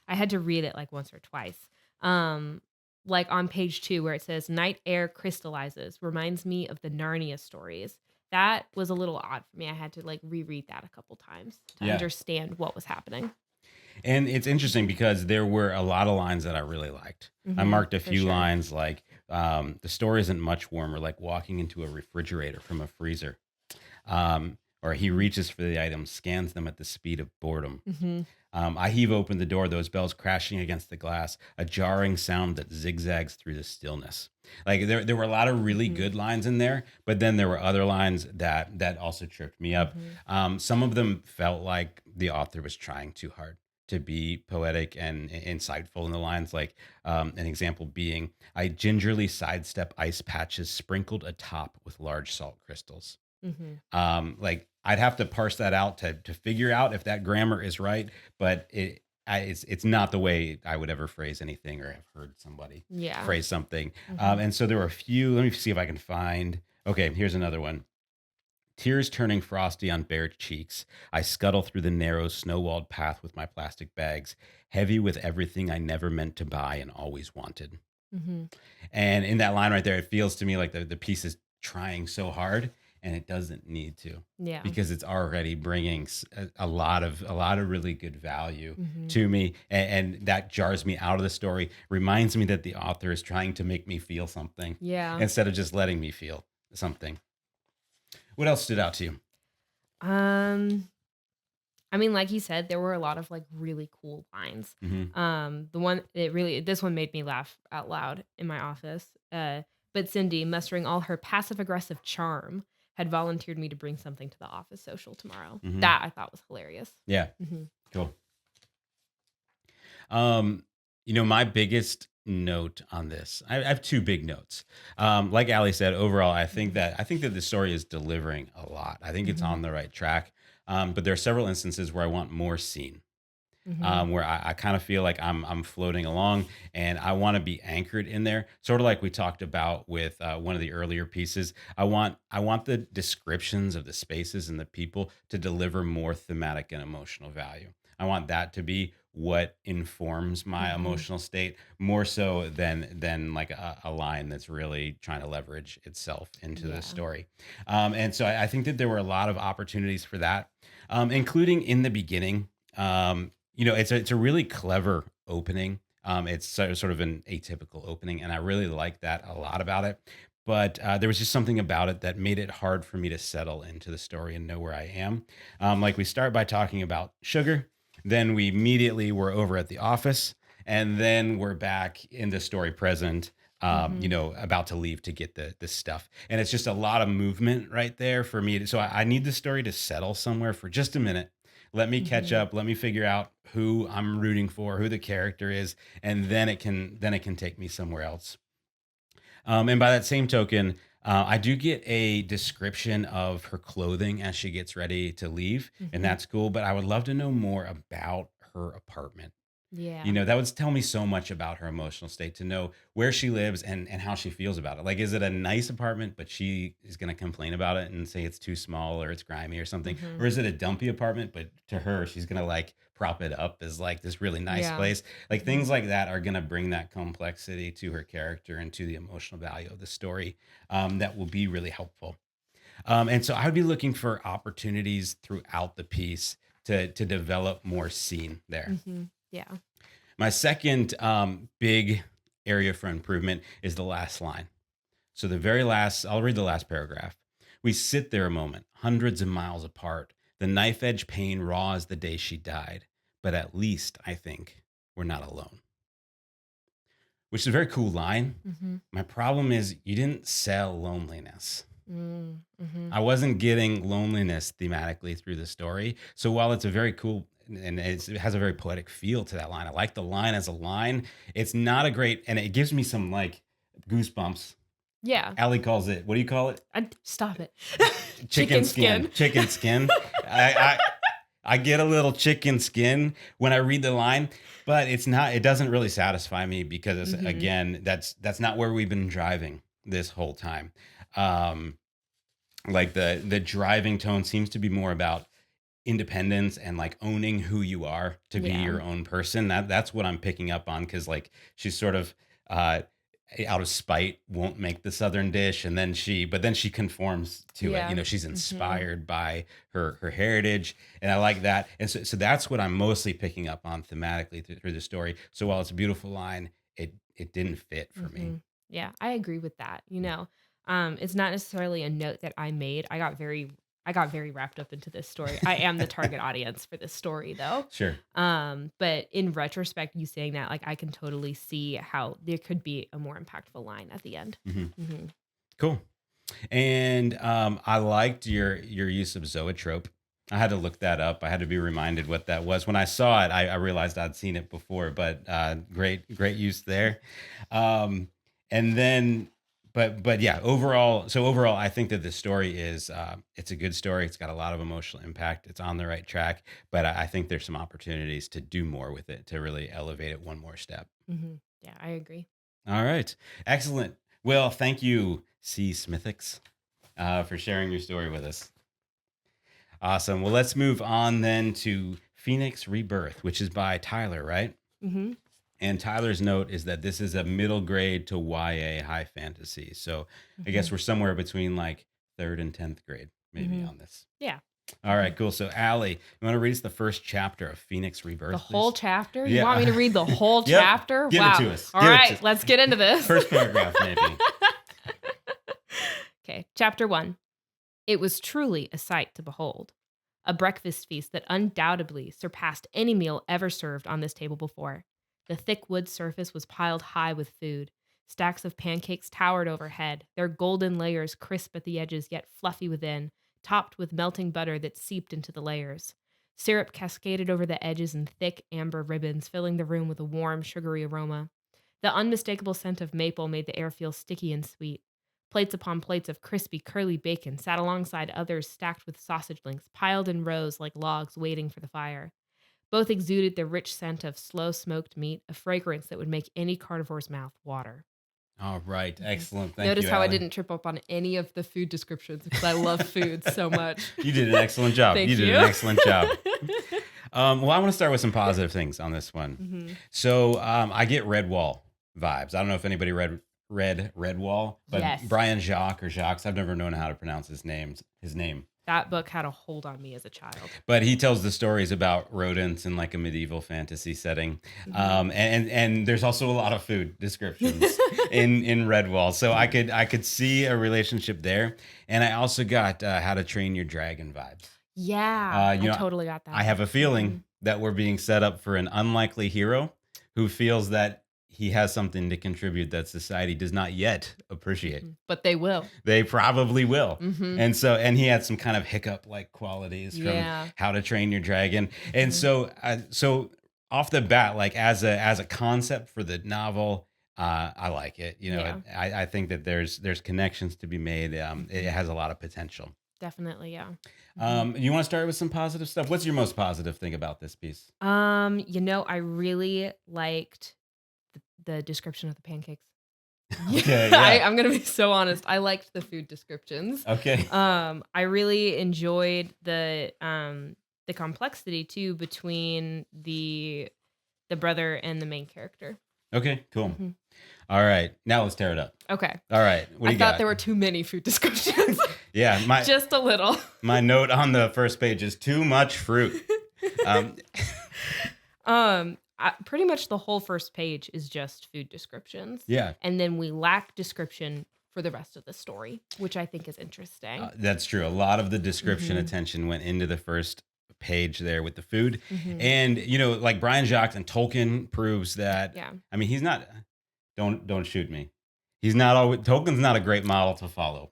I had to read it like once or twice. Um like on page 2 where it says night air crystallizes reminds me of the Narnia stories. That was a little odd for me. I had to like reread that a couple times to Yeah. understand what was happening. And it's interesting because there were a lot of lines that I really liked. I Mhm. marked a For few sure. lines like, the store isn't much warmer, like walking into a refrigerator from a freezer. Or he Mhm. reaches for the items, scans them at the speed of boredom. Mhm. I heave open the door, those bells crashing against the glass, a jarring sound that zigzags through the stillness. Like there were a lot of really Mhm. good lines in there, but then there were other lines that also tripped me up. Mhm. Some of them felt like the author was trying too hard to be poetic and insightful in the lines. Like an example being, "I gingerly sidestep ice patches sprinkled atop with large salt crystals." Mhm. Like I'd have to parse that out to figure out if that grammar is right, but it's not the way I would ever phrase anything or have heard somebody Yeah. phrase something. Mhm. And so there were a few. Let me see if I can find. Okay, here's another one. Tears turning frosty on bare cheeks, I scuttle through the narrow, snow walled path with my plastic bags, heavy with everything I never meant to buy and always wanted. Mhm. And in that line right there, it feels to me like the piece is trying so hard, and it doesn't need to Yeah. because it's already bringing a lot of really good value Mhm. to me, and that jars me out of the story. Reminds me that the author is trying to make me feel something Yeah. instead of just letting me feel something. What else stood out to you? Um I mean, like you said, there were a lot of, like, really cool lines. Hmm. This one made me laugh out loud in my office. But Cindy, mustering all her passive aggressive charm, had volunteered me to bring something to the office social tomorrow. Hmm. That I thought was hilarious. Yeah, Mhm. cool. My biggest note on this, I have two big notes. Like Ali said, overall, Mhm. I think that the story is delivering a lot. I think it's Mhm. on the right track. But there are several instances where I want more scene, Mhm. where I kind of feel like I'm floating along and I want to be anchored in there, sort of like we talked about with one of the earlier pieces. I want the descriptions of the spaces and the people to deliver more thematic and emotional value. I want that to be what informs my Mhm. emotional state more so than like a line that's really trying to leverage itself into the Yeah. story. And so I think that there were a lot of opportunities for that, including in the beginning. It's a really clever opening. It's sort of an atypical opening, and I really like that a lot about it. But there was just something about it that made it hard for me to settle into the story and know where I am. Like we start by talking about sugar, then we immediately were over at the office, and then we're back in the story present. Mhm. About to leave to get the stuff, and it's just a lot of movement right there for me. So I need the story to settle somewhere for just a minute. Let me catch Mhm. up. Let me figure out who I'm rooting for, who the character is, and then it can take me somewhere else. And by that same token, I do get a description of her clothing as she gets ready to leave, and Mhm. that's cool. But I would love to know more about her apartment. Yeah. That would tell me so much about her emotional state to know where she lives and how she feels about it. Like, is it a nice apartment, but she is going to complain about it and say it's too small or it's grimy or something? Or Mhm. is it a dumpy apartment, but to her, she's going to like prop it up as like this really nice Yeah. place? Like, Mhm. things like that are going to bring that complexity to her character and to the emotional value of the story, that will be really helpful. And so I would be looking for opportunities throughout the piece to develop more scene there. Mhm. Yeah. My second big area for improvement is the last line. So, I'll read the last paragraph. We sit there a moment, hundreds of miles apart, the knife edge pain raw as the day she died. But at least, I think, we're not alone. Which is a very cool line. Mhm. My problem is you didn't sell loneliness. Mm. Mhm. I wasn't getting loneliness thematically through the story. So while it's a very cool and it has a very poetic feel to that line, I like the line as a line. It's not a great, and it gives me some like goosebumps. Yeah. Allie calls it, what do you call it? Stop it. Chicken Chicken skin. skin. Chicken skin. I, I I get a little chicken skin when I read the line, but it doesn't really satisfy me because Mhm. again, that's not where we've been driving this whole time. Um, like the driving tone seems to be more about independence and like owning who you are to be Yeah. your own person. That's what I'm picking up on because like she's sort of uh out of spite won't make the southern dish, and then she conforms to it. Yeah. She's Mhm. inspired by her heritage, and I like that. And so that's what I'm mostly picking up on thematically through the story. So while it's a beautiful line, it didn't fit for me. Mhm. Yeah, I agree with that. It's not necessarily a note that I made. I got very wrapped up into this story. I am the target audience for this story though. Sure. But in retrospect, you saying that, like, I can totally see how there could be a more impactful line at the end. Mhm. Mhm. Cool. And I liked your use of zoetrope. I had to look that up. I had to be reminded what that was. When I saw it, I realized I'd seen it before, but great use there. Um, and then, but yeah, overall, I think that the story is it's a good story. It's got a lot of emotional impact. It's on the right track, but I think there's some opportunities to do more with it to really elevate it one more step. Mhm. Yeah, I agree. All right, excellent. Well, thank you, C. Smithix, for sharing your story with us. Awesome. Well, let's move on then to Phoenix Rebirth, which is by Tyler, right? Mhm. And Tyler's note is that this is a middle grade to YA high fantasy. So I guess Mhm. we're somewhere between like third and 10th grade, maybe Mhm. on this. Yeah. All right, Mhm. cool. So, Allie, you want to read us the first chapter of Phoenix The Rebirth, whole please? chapter? You want me to Yeah. read the whole Yep. chapter? Give it Wow. to us. All Give it to right, us. let's get into this. First paragraph, maybe. Okay, chapter 1. It was truly a sight to behold. A breakfast feast that undoubtedly surpassed any meal ever served on this table before. The thick wood surface was piled high with food. Stacks of pancakes towered overhead, their golden layers crisp at the edges yet fluffy within, topped with melting butter that seeped into the layers. Syrup cascaded over the edges in thick amber ribbons, filling the room with a warm, sugary aroma. The unmistakable scent of maple made the air feel sticky and sweet. Plates upon plates of crispy, curly bacon sat alongside others stacked with sausage links, piled in rows like logs waiting for the fire. Both exuded the rich scent of slow smoked meat, a fragrance that would make any carnivore's mouth water. All right. Mhm. Excellent. Thank Notice you, how I Allie. didn't trip up on any of the food descriptions because I love food so much. You did an excellent job. Thank You did you. an excellent job. Well, I want to start with some positive things on this one. Mhm. So I get Redwall vibes. I don't know if anybody read Redwall, but Yes. Brian Jacques or Jacques, I've never known how to pronounce his name. That book had a hold on me as a child. But he tells the stories about rodents in like a medieval fantasy setting, Mhm. and there's also a lot of food descriptions in Redwall, so I could see a relationship there, and I also got How to Train Your Dragon vibes. Yeah, You I know, totally got that. I have a feeling Mhm. that we're being set up for an unlikely hero who feels that he has something to contribute that society does not yet appreciate. But they will. They probably will. Mhm. And he had some kind of hiccup like qualities from Yeah. How to Train Your Dragon. And Mhm. so off the bat, like as a concept for the novel, I like it. Yeah. I think that there's connections to be made. It Mhm. has a lot of potential. Definitely, yeah. Mhm. You want to start with some positive stuff? What's your most positive thing about this piece? I really liked the description of the pancakes. Okay, yeah. I'm gonna be so honest. I liked the food descriptions. Okay. I really enjoyed the complexity too between the brother and the main character. Okay, cool. Mhm. All right. Now let's tear it up. Okay. All right. What do I you thought got? there were too many food descriptions. Yeah, Just a little. my note on the first page is too much fruit. Um, Pretty much the whole first page is just food descriptions. yeah, And then we lack description for the rest of the story, which I think is interesting. that's true. A lot of the description Mhm. attention went into the first page there with the food. Mhm. And, like Brian Jacques and Tolkien proves that, Yeah. I mean, he's not, don't shoot me. He's not always, Tolkien's not a great model to follow,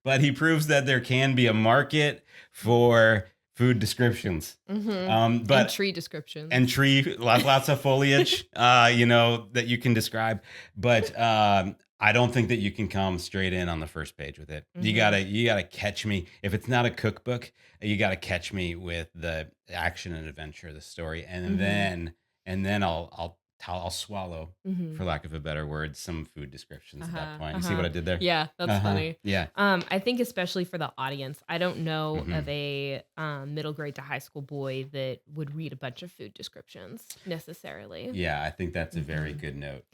but he proves that there can be a market for food descriptions. Mhm. And But tree descriptions. and tree lots of foliage that you can describe, but I don't think that you can come straight in on the first page with it. You Mhm. gotta catch me. If it's not a cookbook, you gotta catch me with the action and adventure of the story, and Mhm. then I'll swallow, Mhm. for lack of a better word, some food descriptions at that Uh-huh. point. You see what Uh-huh. I did there? Yeah, that's funny. Yeah. I think especially for the audience, I don't know Hmm. of a middle grade to high school boy that would read a bunch of food descriptions necessarily. Yeah, I think that's a very Mhm. good note.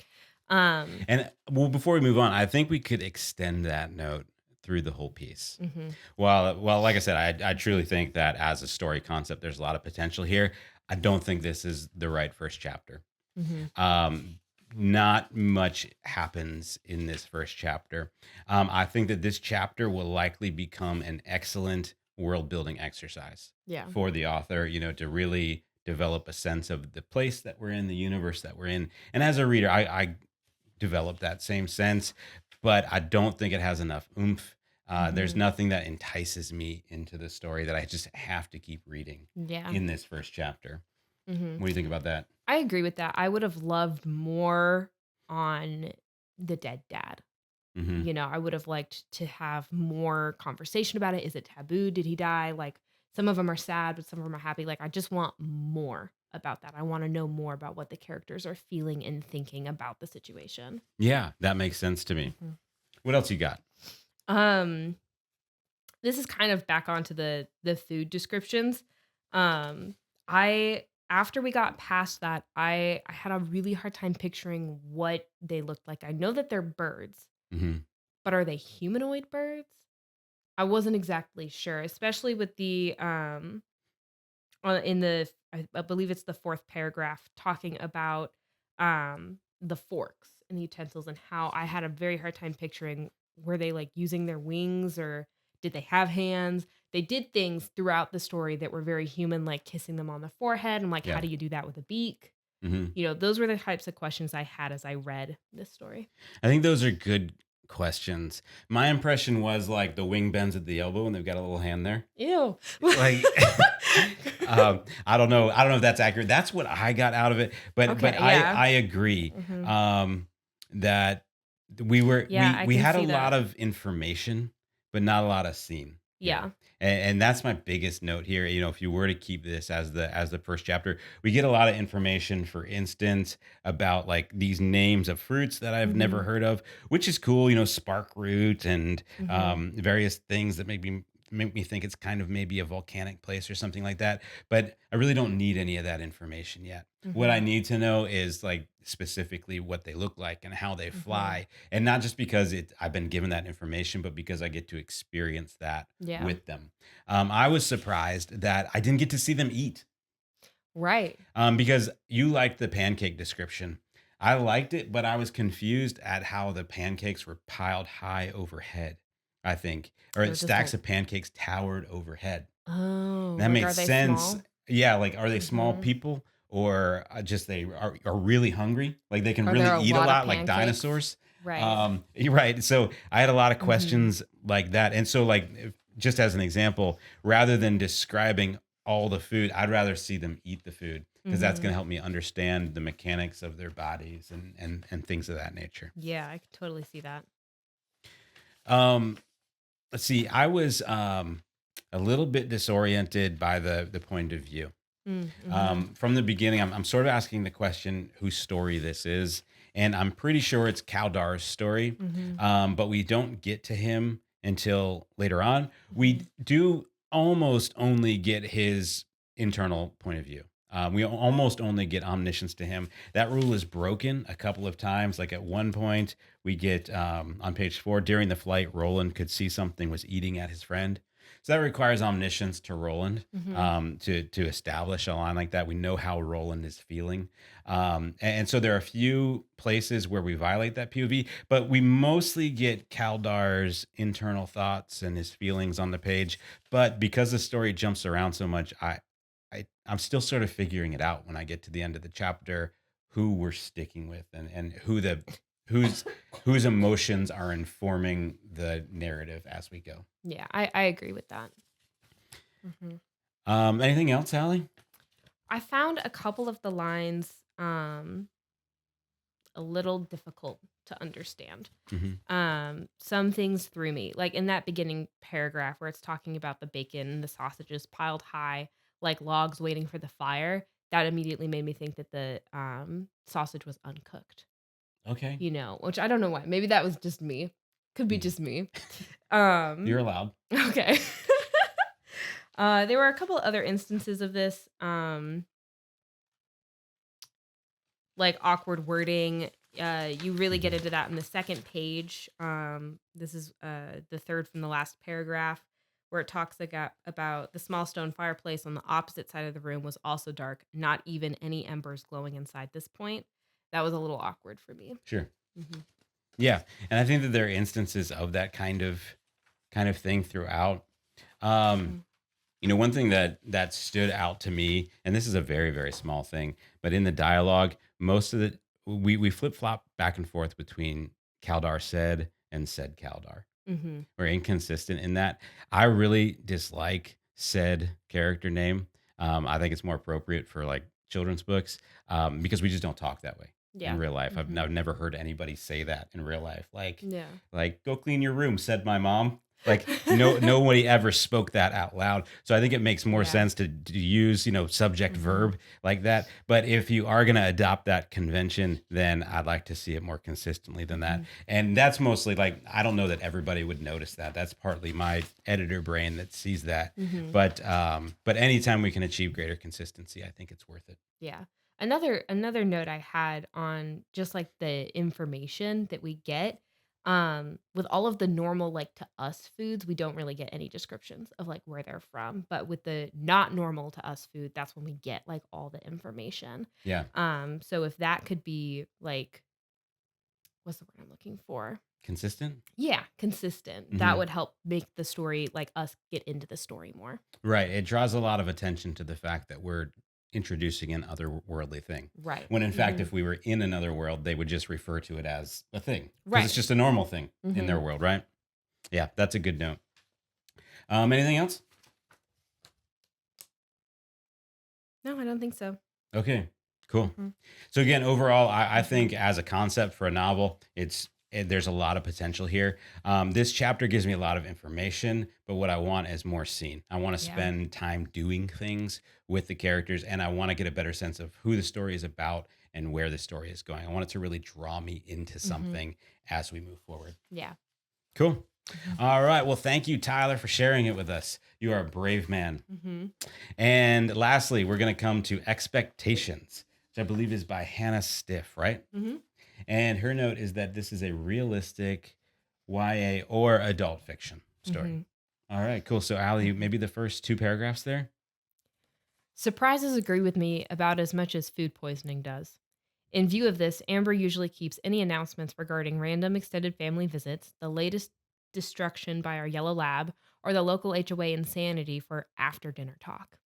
Um, And well, before we move on, I think we could extend that note through the whole piece. mhm. Well, like I said, I truly think that as a story concept, there's a lot of potential here. I don't think this is the right first chapter. Mhm. Um, Not much happens in this first chapter. I think that this chapter will likely become an excellent world building exercise Yeah. for the author, to really develop a sense of the place that we're in, the universe that we're in. And as a reader, I develop that same sense, but I don't think it has enough oomph. There's Mhm. nothing that entices me into the story that I just have to keep reading Yeah. in this first chapter. Mhm. What do you think about that? I agree with that. I would have loved more on the dead dad. Hmm. I would have liked to have more conversation about it. Is it taboo? Did he die? Like some of them are sad, but some of them are happy. Like I just want more about that. I want to know more about what the characters are feeling and thinking about the situation. Yeah, that makes sense to me. Mhm. What else you got? Um, this is kind of back onto the food descriptions. I after we got past that, I had a really hard time picturing what they looked like. I know that they're birds, Hmm. but are they humanoid birds? I wasn't exactly sure, especially with the in the I believe it's the fourth paragraph talking about the forks and the utensils and how I had a very hard time picturing were they like using their wings or did they have hands? They did things throughout the story that were very human, like kissing them on the forehead. And like, how Yeah. do you do that with a beak? Hmm. Those were the types of questions I had as I read this story. I think those are good questions. My impression was like the wing bends at the elbow and they've got a little hand there. Ew. Like I don't know. I don't know if that's accurate. That's what I got out of it. But Okay, I yeah. I agree Mhm. that we were Yeah, I we can had a see lot that. of information, but not a lot of scene here. Yeah. And that's my biggest note here. If you were to keep this as the first chapter, we get a lot of information, for instance, about like these names of fruits that I've never Mhm. heard of, which is cool. Spark root and Mhm. various things that make me think it's kind of maybe a volcanic place or something like that. But I really don't need any of that information yet. What I Mhm. need to know is like specifically what they look like and how they Mhm. fly, and not just because I've been given that information, but because I get to experience that Yeah. with them. I was surprised that I didn't get to see them eat, Right. because you liked the pancake description. I liked it, but I was confused at how the pancakes were piled high overhead, I think, or They're just stacks like, of pancakes towered overhead. oh, That like, makes are they sense. small? Yeah, like, are they small Mhm. people, or just they are really hungry? Like, they can Are really there a eat a lot of lot like pancakes? dinosaurs? Right. You're right. So, I had a lot of Mhm. questions like that, and so, like, just as an example, rather than describing all the food, I'd rather see them eat the food, because that's gonna Mhm. help me understand the mechanics of their bodies and things of that nature. Yeah, I could totally see that. Um, let's see, I was, a little bit disoriented by the point of view. Mhm. From the beginning, I'm sort of asking the question whose story this is, and I'm pretty sure it's Kaldar's story, Mhm. but we don't get to him until later on. We Mhm. do almost only get his internal point of view. We almost only get omniscience to him. That rule is broken a couple of times. Like at one point, we get on page 4, during the flight, Roland could see something was eating at his friend. So that requires omniscience to Roland, Mhm. to establish a line like that. We know how Roland is feeling, and so there are a few places where we violate that POV, but we mostly get Kaldar's internal thoughts and his feelings on the page. But because the story jumps around so much, I'm still sort of figuring it out when I get to the end of the chapter, who we're sticking with, and whose whose emotions are informing the narrative as we go. Yeah, I agree with that. Mhm. Anything else, Allie? I found a couple of the lines, a little difficult to understand. Mhm. Some things threw me, like in that beginning paragraph where it's talking about the bacon and the sausages piled high like logs waiting for the fire. That immediately made me think that the sausage was uncooked, Okay. which I don't know why. Maybe that was just me. Could be Mhm. just me. You're Um, allowed. okay. There were a couple other instances of this. Like awkward wording. You really get Mhm. into that in the second page. This is the third from the last paragraph, where it talks about the small stone fireplace on the opposite side of the room was also dark, not even any embers glowing inside this point. That was a little awkward for me. Sure. Hmm. Yeah, and I think that there are instances of that kind of thing throughout. Um, Hmm. one thing that stood out to me, and this is a very, very small thing, but in the dialogue, most of the we flip flop back and forth between Kaldar said and said Kaldar. Hmm. We're inconsistent in that. I really dislike said character name. I think it's more appropriate for like children's books, because we just don't talk that way in Yeah. real life. Hmm. I've never heard anybody say that in real life. Yeah. Like go clean your room, said my mom. Like nobody ever spoke that out loud. So I think it makes more Yeah. sense to use subject Hmm. verb like that. But if you are going to adopt that convention, then I'd like to see it more consistently than that. Hmm. And that's mostly like I don't know that everybody would notice that. That's partly my editor brain that sees that. Hmm. But anytime we can achieve greater consistency, I think it's worth it. Yeah. Another note I had on just like the information that we get, with all of the normal like to us foods, we don't really get any descriptions of like where they're from. But with the not normal to us food, that's when we get like all the information. Yeah, So if that could be like, what's the word I'm looking for? consistent. Yeah, consistent. That Hmm. would help make the story like us get into the story more. Right. It draws a lot of attention to the fact that we're introducing an otherworldly thing. Right. When in fact, if we were in another world, they would just refer to it as a thing because it's Right. just a normal thing in hmm their world, right? Yeah, that's a good note. Anything else? No, I don't think so. Okay, cool. hmm So again, overall, I hmm think as a concept for a novel, there's a lot of potential here. This chapter gives me a lot of information, but what I want is more scene. I want to Yeah. spend time doing things with the characters, and I want to get a better sense of who the story is about and where the story is going. I want it to really draw me into hmm something as we move forward. Yeah. Cool. hmm All right. Well, thank you, Tyler, for sharing it with us. You are a brave man. hmm And lastly, we're going to come to Expectations, which I believe is by Hannah Stiff, right? hmm And her note is that this is a realistic YA or adult fiction story. hmm All right, cool. So, Allie, hmm maybe the first two paragraphs there? Surprises agree with me about as much as food poisoning does. In view of this, Amber usually keeps any announcements regarding random extended family visits, the latest destruction by our yellow lab, or the local HOA insanity for after dinner talk.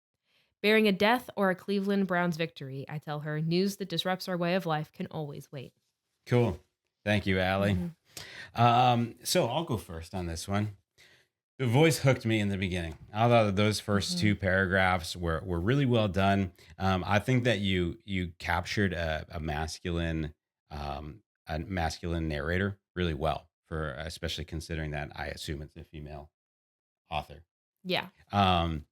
Bearing a death or a Cleveland Browns victory, I tell her, news that disrupts our way of life can always wait. Cool. Thank you, Allie. hmm So, I'll go first on this one. The voice hooked me in the beginning. I thought that those first hmm two paragraphs were really well done. I think that you captured a masculine narrator really well for especially considering that I assume it's a female author. Yeah. Um,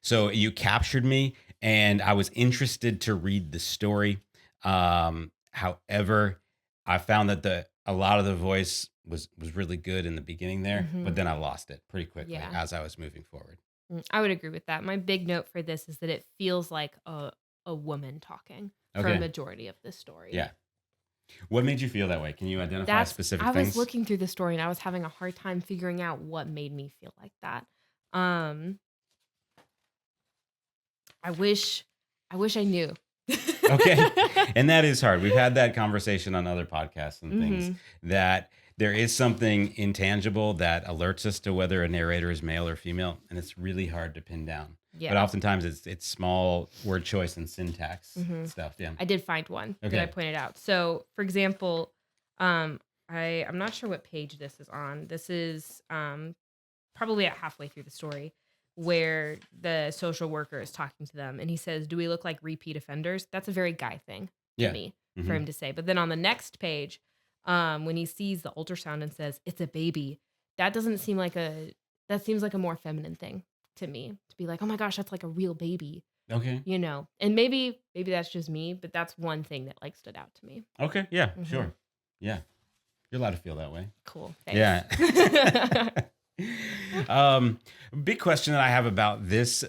so you captured me, and I was interested to read the story. However, I found that the a lot of the voice was really good in the beginning there, but hmm then I lost it pretty quickly Yeah. as I was moving forward. I would agree with that. My big note for this is that it feels like a woman talking for a Okay, majority of this story. yeah. What made you feel that way? Can you identify specific I was things? looking through the story and I was having a hard time figuring out what made me feel like that. Um, I wish I knew. Okay. And that is hard. We've had that conversation on other podcasts and things Mhm. that there is something intangible that alerts us to whether a narrator is male or female, and it's really hard to pin down. But Yeah. oftentimes it's small word choice and syntax Mhm. stuff. Yeah. I did find one that I Okay. pointed out. So, for example, um, I'm not sure what page this is on. This is probably at halfway through the story where the social worker is talking to them and he says, "Do we look like repeat offenders?" That's a very guy thing to Yeah. me for hmm him to say. But then on the next page, when he sees the ultrasound and says, "It's a baby," that doesn't seem like a that seems like a more feminine thing to me to be like, "Oh my gosh, that's like a real baby." Okay. You know. And maybe that's just me, but that's one thing that like stood out to me. Okay. Yeah. Mhm. Sure. Yeah. You're allowed to feel that way. Cool. Thanks. Yeah. Big question that I have about this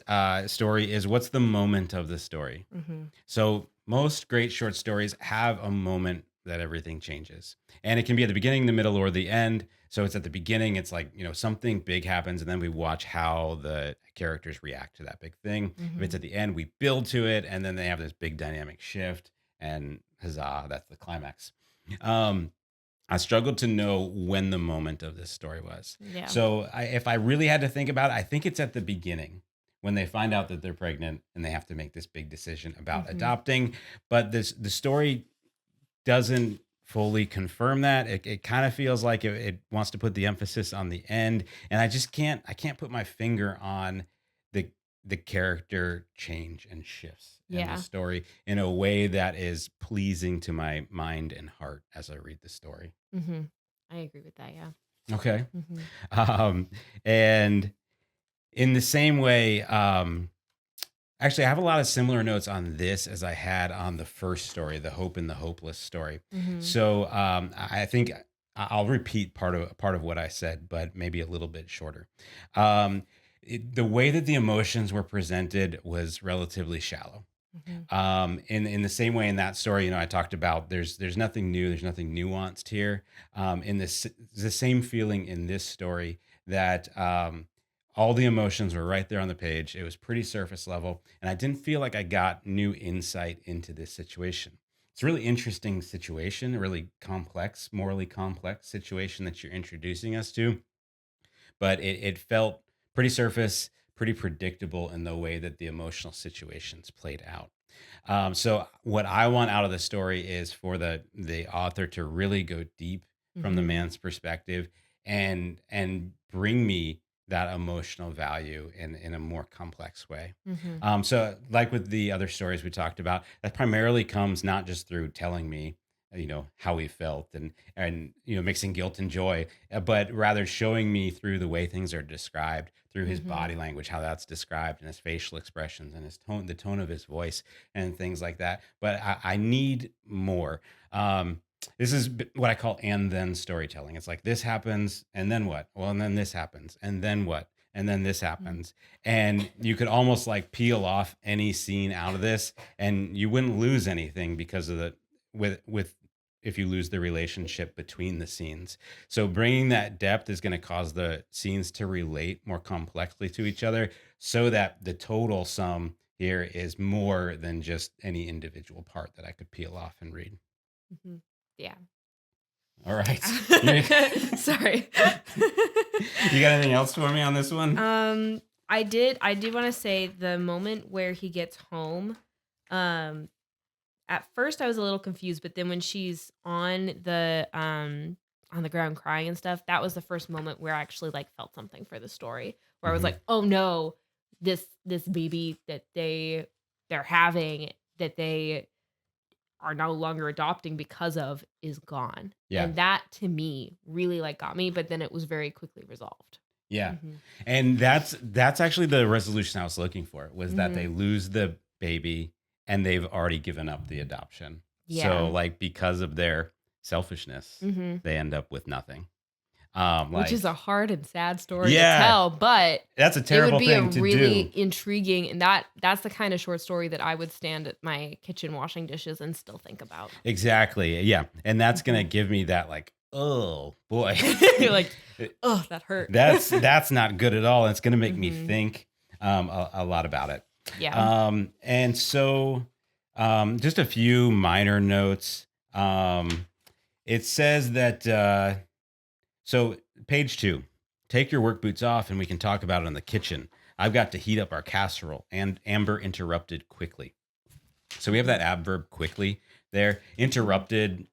story is what's the moment of the story? mhm. So most great short stories have a moment that everything changes. And it can be at the beginning, the middle, or the end. So it's at the beginning, it's like, something big happens, and then we watch how the characters react to that big thing. If it's Mhm. at the end, we build to it, and then they have this big dynamic shift, and huzzah, that's the climax. Um, I struggled to know when the moment of this story was. Yeah. So if I really had to think about it, I think it's at the beginning when they find out that they're pregnant and they have to make this big decision about Mhm. adopting. But the story doesn't fully confirm that. It kind of feels like it wants to put the emphasis on the end, and I can't put my finger on the the character change and shifts in the Yeah. story in a way that is pleasing to my mind and heart as I read the story. Mhm. I agree with that, yeah. Okay. Mhm. Um, and in the same way, actually, I have a lot of similar notes on this as I had on the first story, the Hope and the Hopeless story. Mhm. So I think I'll repeat part of what I said, but maybe a little bit shorter. The way that the emotions were presented was relatively shallow. Mhm. In the same way in that story, I talked about there's nothing new, there's nothing nuanced here. In this the same feeling in this story that all the emotions were right there on the page. It was pretty surface level, and I didn't feel like I got new insight into this situation. It's a really interesting situation, a really complex, morally complex situation that you're introducing us to, but it felt pretty surface, pretty predictable in the way that the emotional situations played out. So what I want out of the story is for the author to really go deep from the Mhm. man's perspective and bring me that emotional value in a more complex way. Mhm. So like with the other stories we talked about, that primarily comes not just through telling me, how he felt and mixing guilt and joy, but rather showing me through the way things are described, through his Mhm. body language, how that's described, and his facial expressions and his tone, the tone of his voice, and things like that. But I need more. This is what I call and then storytelling. It's like this happens and then what? Well, and then this happens and then what? And then this Mhm. happens. And you could almost like peel off any scene out of this and you wouldn't lose anything because of the with if you lose the relationship between the scenes. So bringing that depth is going to cause the scenes to relate more complexly to each other so that the total sum here is more than just any individual part that I could peel off and read. Mhm. Yeah. All right. You Yeah. Sorry. you got anything else for me on this one? Um, I did wanna say the moment where he gets home, um, at first I was a little confused, but then when she's on the ground crying and stuff, that was the first moment where I actually, like, felt something for the story, where I was Hmm. like, "Oh, no, this baby that they're having, that they are no longer adopting because of, is gone." Yeah. And that, to me, really, like, got me, but then it was very quickly resolved. Yeah. Mhm. And that's actually the resolution I was looking for, was that they Mhm. lose the baby and they've already given up the adoption. So Yeah. like because of their selfishness, Mhm. they end up with nothing. Which is Like a hard and sad story to yeah, tell, but that's a it would terrible be a thing to really do. intriguing, and that's the kinda short story that I would stand at my kitchen washing dishes and still think about. Exactly. Yeah. And that's going to Mhm. give me that like, oh boy. You're like, "Oh, that hurt." That's not good at all. It's going to make me Mhm. think a lot about it. Yeah. And so, just a few minor notes. It says that so page 2. Take your work boots off, and we can talk about it in the kitchen. I've got to heat up our casserole. And Amber interrupted quickly. So we have that Mhm. adverb quickly there. Mhm. Interrupted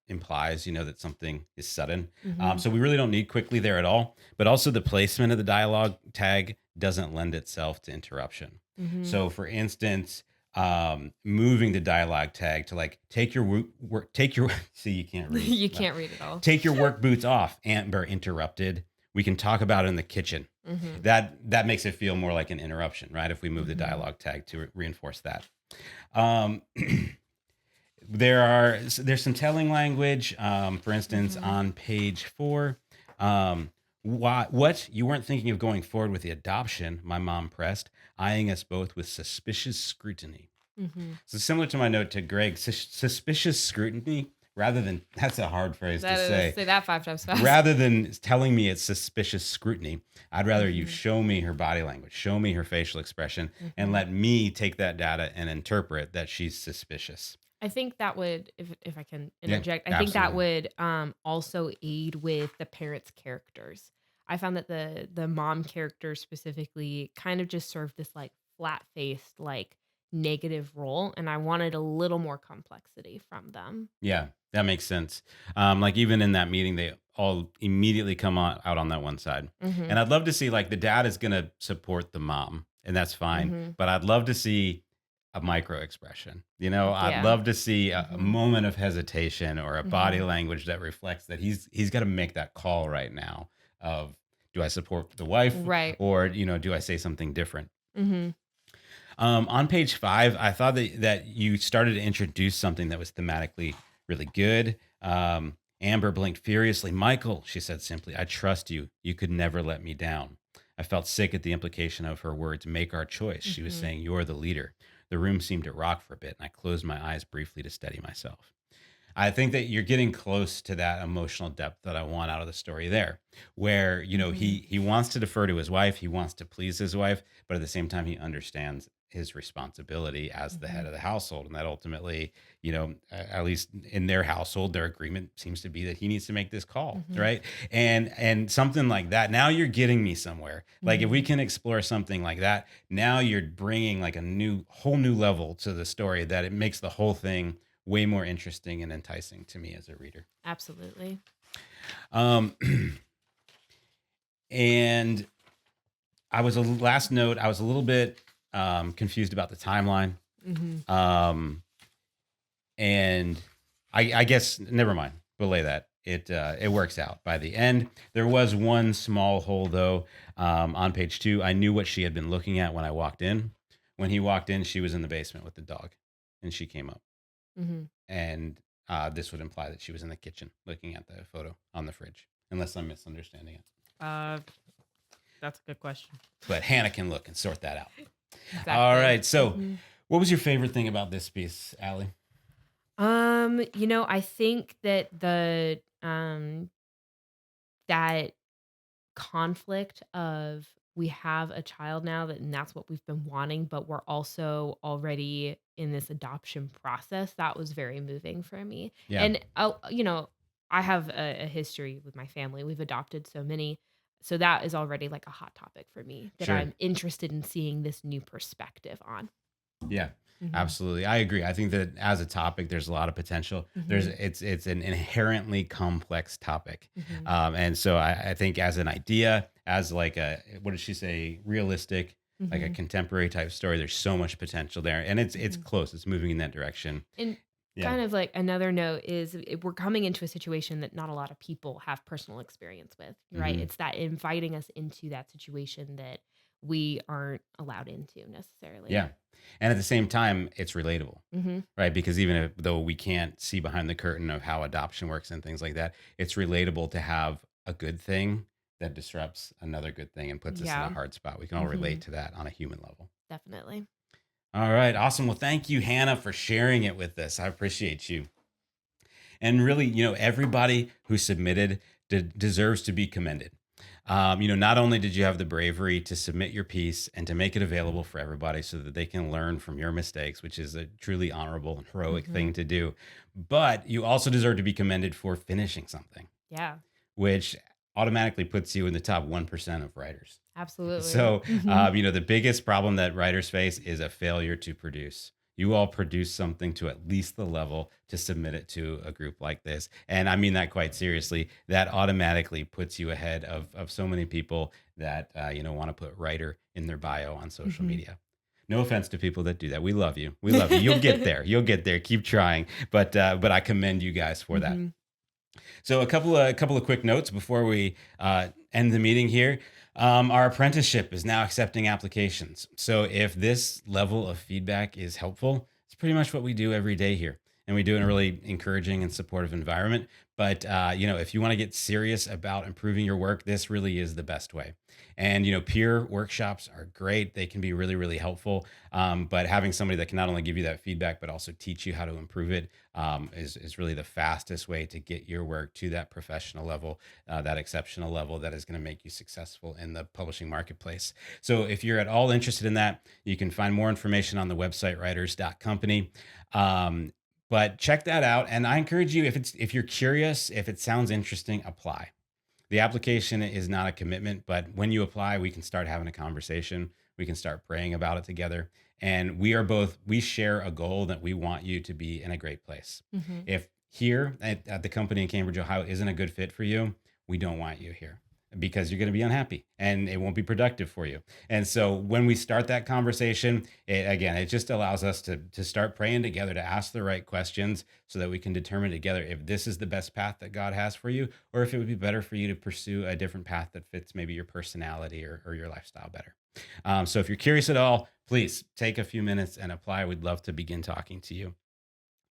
implies, that something is sudden. Mhm. So we really don't need quickly there at all. But also the placement of the dialogue tag doesn't lend itself to interruption. Mhm. So for instance, moving the dialogue tag to like take your work, take your see you can't read. You can't read it all. Take your work boots off. Amber interrupted. We can talk about it in the kitchen. Mhm. That makes it feel more like an interruption, right? If we move the Mhm. dialogue tag to reinforce that. Um, there's some telling language. For instance, Mhm. on page 4, what you weren't thinking of going forward with the adoption? My mom pressed, eyeing us both with suspicious scrutiny. Mhm. So similar to my note to Greg, suspicious scrutiny rather than that's a hard phrase to That is, say. say that 5 times fast. Rather than telling me it's suspicious scrutiny, I'd rather you Mhm. show me her body language, show me her facial expression, and Mhm. let me take that data and interpret that she's suspicious. I think that would, if I can Yeah, interject, I think that absolutely. would, also aid with the parents' characters. I found that the mom character specifically kind of just served this, like, flat-faced, like, negative role, and I wanted a little more complexity from them. Yeah, that makes sense. Like even in that meeting, they all immediately come out on that one side, and Mhm. I'd love to see like the dad is going to support the mom, and that's fine. Mhm. But I'd love to see a micro expression. I'd Yeah. love to see a Mhm. moment of hesitation or a body Mhm. language that reflects that he's got to make that call right now of do I support the wife Right. or do I say something different? Mhm. On page 5, I thought that you started to introduce something that was thematically really good. Amber blinked furiously. Michael, she said simply, I trust you. You could never let me down. I felt sick at the implication of her words, make our choice. She was Mhm. saying, you're the leader. The room seemed to rock for a bit, and I closed my eyes briefly to steady myself. I think that you're getting close to that emotional depth that I want out of the story there, where Mhm. he wants to defer to his wife, he wants to please his wife, but at the same time he understands his responsibility as the head Mhm. of the household. And that ultimately, at least in their household, their agreement seems to be that he needs to make this call, Mhm. right? And something like that. Now you're getting me somewhere. Like if we Mhm. can explore something like that, now you're bringing like whole new level to the story that it makes the whole thing way more interesting and enticing to me as a reader. Absolutely. Um, and last note, I was a little bit confused about the timeline. Mhm. Um, and I guess never mind. Belay that. It works out by the end. There was one small hole though. On page 2, I knew what she had been looking at when I walked in. When he walked in, she was in the basement with the dog, and she came up. Mhm. And this would imply that she was in the kitchen looking at the photo on the fridge, unless I'm misunderstanding it. Uh, that's a good question. But Hannah can look and sort that out. All Exactly. right. So, Mhm. what was your favorite thing about this piece, Allie? I think that that conflict of we have a child now and that's what we've been wanting, but we're also already in this adoption process. That was very moving for me. Yeah, And I have a history with my family. We've adopted so many. So that is already like a hot topic for me that sure. I'm interested in seeing this new perspective on. Yeah, Mhm. absolutely. I agree. I think that as a topic, there's a lot of potential. Mhm. It's an inherently complex topic, Mhm. and so I think as an idea, as like what did she say, realistic, like a Mhm. contemporary type story. There's so much potential there, and it's Mhm. close. It's moving in that direction. And Yeah. kind of like another note is we're coming into a situation that not a lot of people have personal experience with, right? Hmm. It's that inviting us into that situation that we aren't allowed into necessarily. Yeah, and at the same time, it's relatable. Mhm. Right, because though we can't see behind the curtain of how adoption works and things like that, it's relatable to have a good thing that disrupts another good thing and puts us in a Yeah. hard spot. We can all relate Mhm. to that on a human level. Definitely. All right, awesome. Well, thank you, Hannah, for sharing it with us. I appreciate you. And really, everybody who submitted deserves to be commended. Not only did you have the bravery to submit your piece and to make it available for everybody so that they can learn from your mistakes, which is a truly honorable and heroic Mhm. thing to do, but you also deserve to be commended for finishing something, Yeah. which automatically puts you in the top 1% of writers. Absolutely. So, Mhm. the biggest problem that writers face is a failure to produce. You all produce something to at least the level to submit it to a group like this. And I mean that quite seriously. That automatically puts you ahead of so many people that, want to put writer in their bio on social Mhm. media. No offense to people that do that. We love you. We love you. You'll get there. You'll get there. Keep trying. But I commend you guys for that. Mhm. So a couple of quick notes before we end the meeting here. Our apprenticeship is now accepting applications. So if this level of feedback is helpful, it's pretty much what we do every day here, and we do it in a really encouraging and supportive environment. But if you want to get serious about improving your work, this really is the best way. And peer workshops are great; they can be really, really helpful. But having somebody that can not only give you that feedback but also teach you how to improve it is really the fastest way to get your work to that professional level, that exceptional level that is going to make you successful in the publishing marketplace. So if you're at all interested in that, you can find more information on the website writers.company. But check that out, and I encourage you, if you're curious, if it sounds interesting, apply. The application is not a commitment, but when you apply, we can start having a conversation. We can start praying about it together. And we share a goal that we want you to be in a great place. Mhm. If here at the company in Cambridge, Ohio isn't a good fit for you, we don't want you here because you're going to be unhappy and it won't be productive for you. And so when we start that conversation, it just allows us to start praying together, to ask the right questions so that we can determine together if this is the best path that God has for you, or if it would be better for you to pursue a different path that fits maybe your personality or your lifestyle better. So if you're curious at all, please take a few minutes and apply. We'd love to begin talking to you.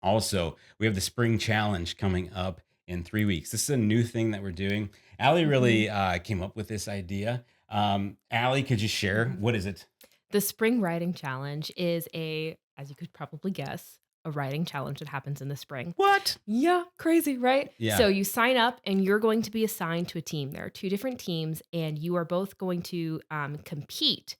Also, we have the spring challenge coming up in 3 weeks. This is a new thing that we're doing. Allie Mhm. really came up with this idea. Allie, could you share? Mhm. What is it? The spring writing challenge is as you could probably guess, a writing challenge that happens in the spring. What? Yeah, crazy, right? Yeah. So you sign up and you're going to be assigned to a team. There are two different teams, and you are both going to compete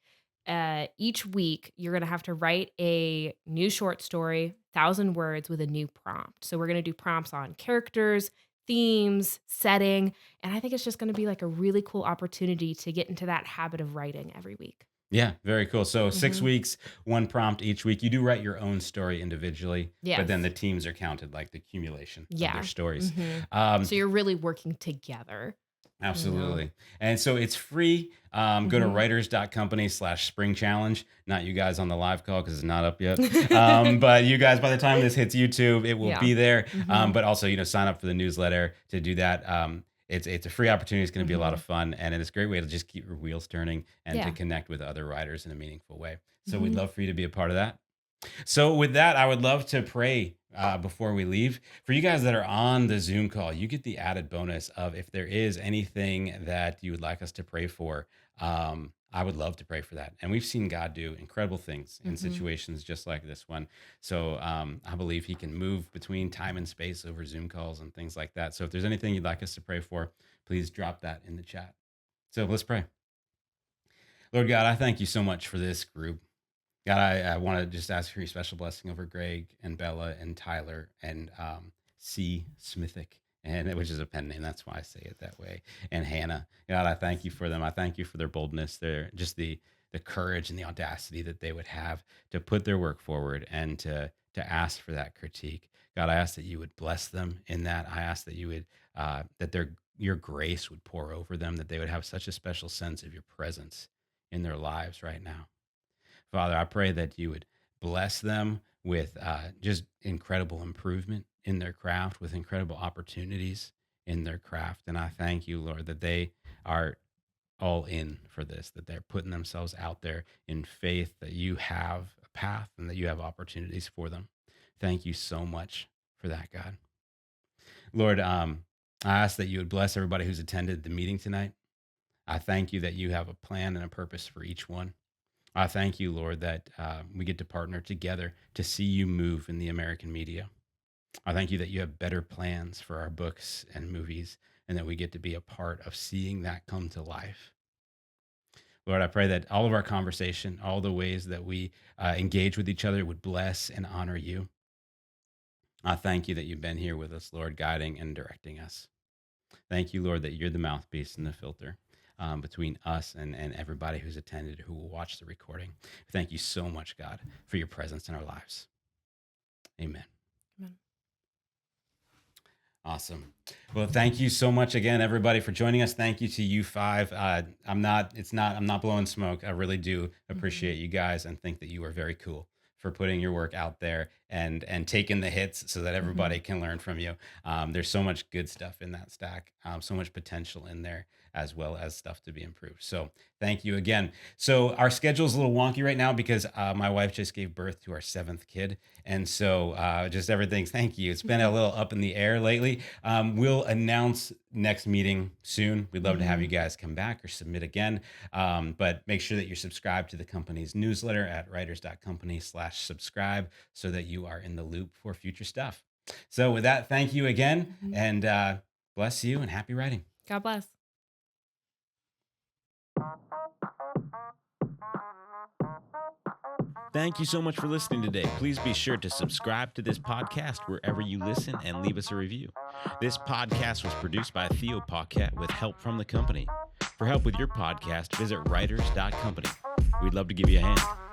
each week you're going to have to write a new short story, 1,000 words with a new prompt. So we're going to do prompts on characters, themes, setting, and I think it's just going to be like a really cool opportunity to get into that habit of writing every week. Yeah, very cool. So 6 Mhm. weeks, one prompt each week. You do write your own story individually, but then Yes. the teams are counted like the accumulation of their Yeah. stories. Mhm. Um, So you're really working together, you know? Absolutely. And so it's free. Go to Mhm. writers.company/spring challenge. Not you guys on the live call because it's not up yet. But you guys, by the time this hits YouTube, it will Yeah. be there. Mhm. But also, sign up for the newsletter to do that. It's a free opportunity. It's going to be a lot of Mhm. fun. And it's a great way to just keep your wheels turning and to Yeah. connect with other writers in a meaningful way. So we'd Mhm. love for you to be a part of that. So, with that, I would love to pray before we leave. For you guys that are on the Zoom call, you get the added bonus of if there is anything that you would like us to pray for. I would love to pray for that. And we've seen God do incredible things in Mhm. situations just like this one. So, I believe He can move between time and space over Zoom calls and things like that. So, if there's anything you'd like us to pray for, please drop that in the chat. So, let's pray. Lord God, I thank you so much for this group. God, I want to just ask for your special blessing over Greg and Bella and Tyler and C. Smithick, and which is a pen name. That's why I say it that way. And Hannah. God, I thank you for them. I thank you for their boldness, their just the courage and the audacity that they would have to put their work forward and to ask for that critique. God, I ask that you would bless them in that. I ask that you would that your grace would pour over them, that they would have such a special sense of your presence in their lives right now. Father, I pray that you would bless them with just incredible improvement in their craft, with incredible opportunities in their craft. And I thank you, Lord, that they are all in for this, that they're putting themselves out there in faith that you have a path and that you have opportunities for them. Thank you so much for that, God. Lord, I ask that you would bless everybody who's attended the meeting tonight. I thank you that you have a plan and a purpose for each one. I thank you, Lord, that we get to partner together to see you move in the American media. I thank you that you have better plans for our books and movies, and that we get to be a part of seeing that come to life. Lord, I pray that all of our conversation, all the ways that we engage with each other would bless and honor you. I thank you that you've been here with us, Lord, guiding and directing us. Thank you, Lord, that you're the mouthpiece and the filter between us and everybody who's attended, who will watch the recording. Thank you so much, God, for your presence in our lives. Amen. Amen. Awesome. Well, thank you so much again, everybody, for joining us. Thank you to you five. I'm not blowing smoke. I really do Mhm. appreciate you guys and think that you are very cool for putting your work out there and taking the hits so that everybody Mhm. can learn from you. There's so much good stuff in that stack, so much potential in there, as well as stuff to be improved. So thank you again. So our schedule is a little wonky right now because my wife just gave birth to our seventh kid. And so just everything's, thank you. It's been a little up in the air lately. We'll announce next meeting soon. We'd love to have you Mhm. guys come back or submit again. But make sure that you're subscribed to the company's newsletter at writers.company/subscribe so that you are in the loop for future stuff. So with that, thank you again Mhm. and bless you and happy writing. God bless. Thank you so much for listening today. Please be sure to subscribe to this podcast wherever you listen and leave us a review. This podcast was produced by Theo Pauquette with help from the company. For help with your podcast, visit writers.company. We'd love to give you a hand.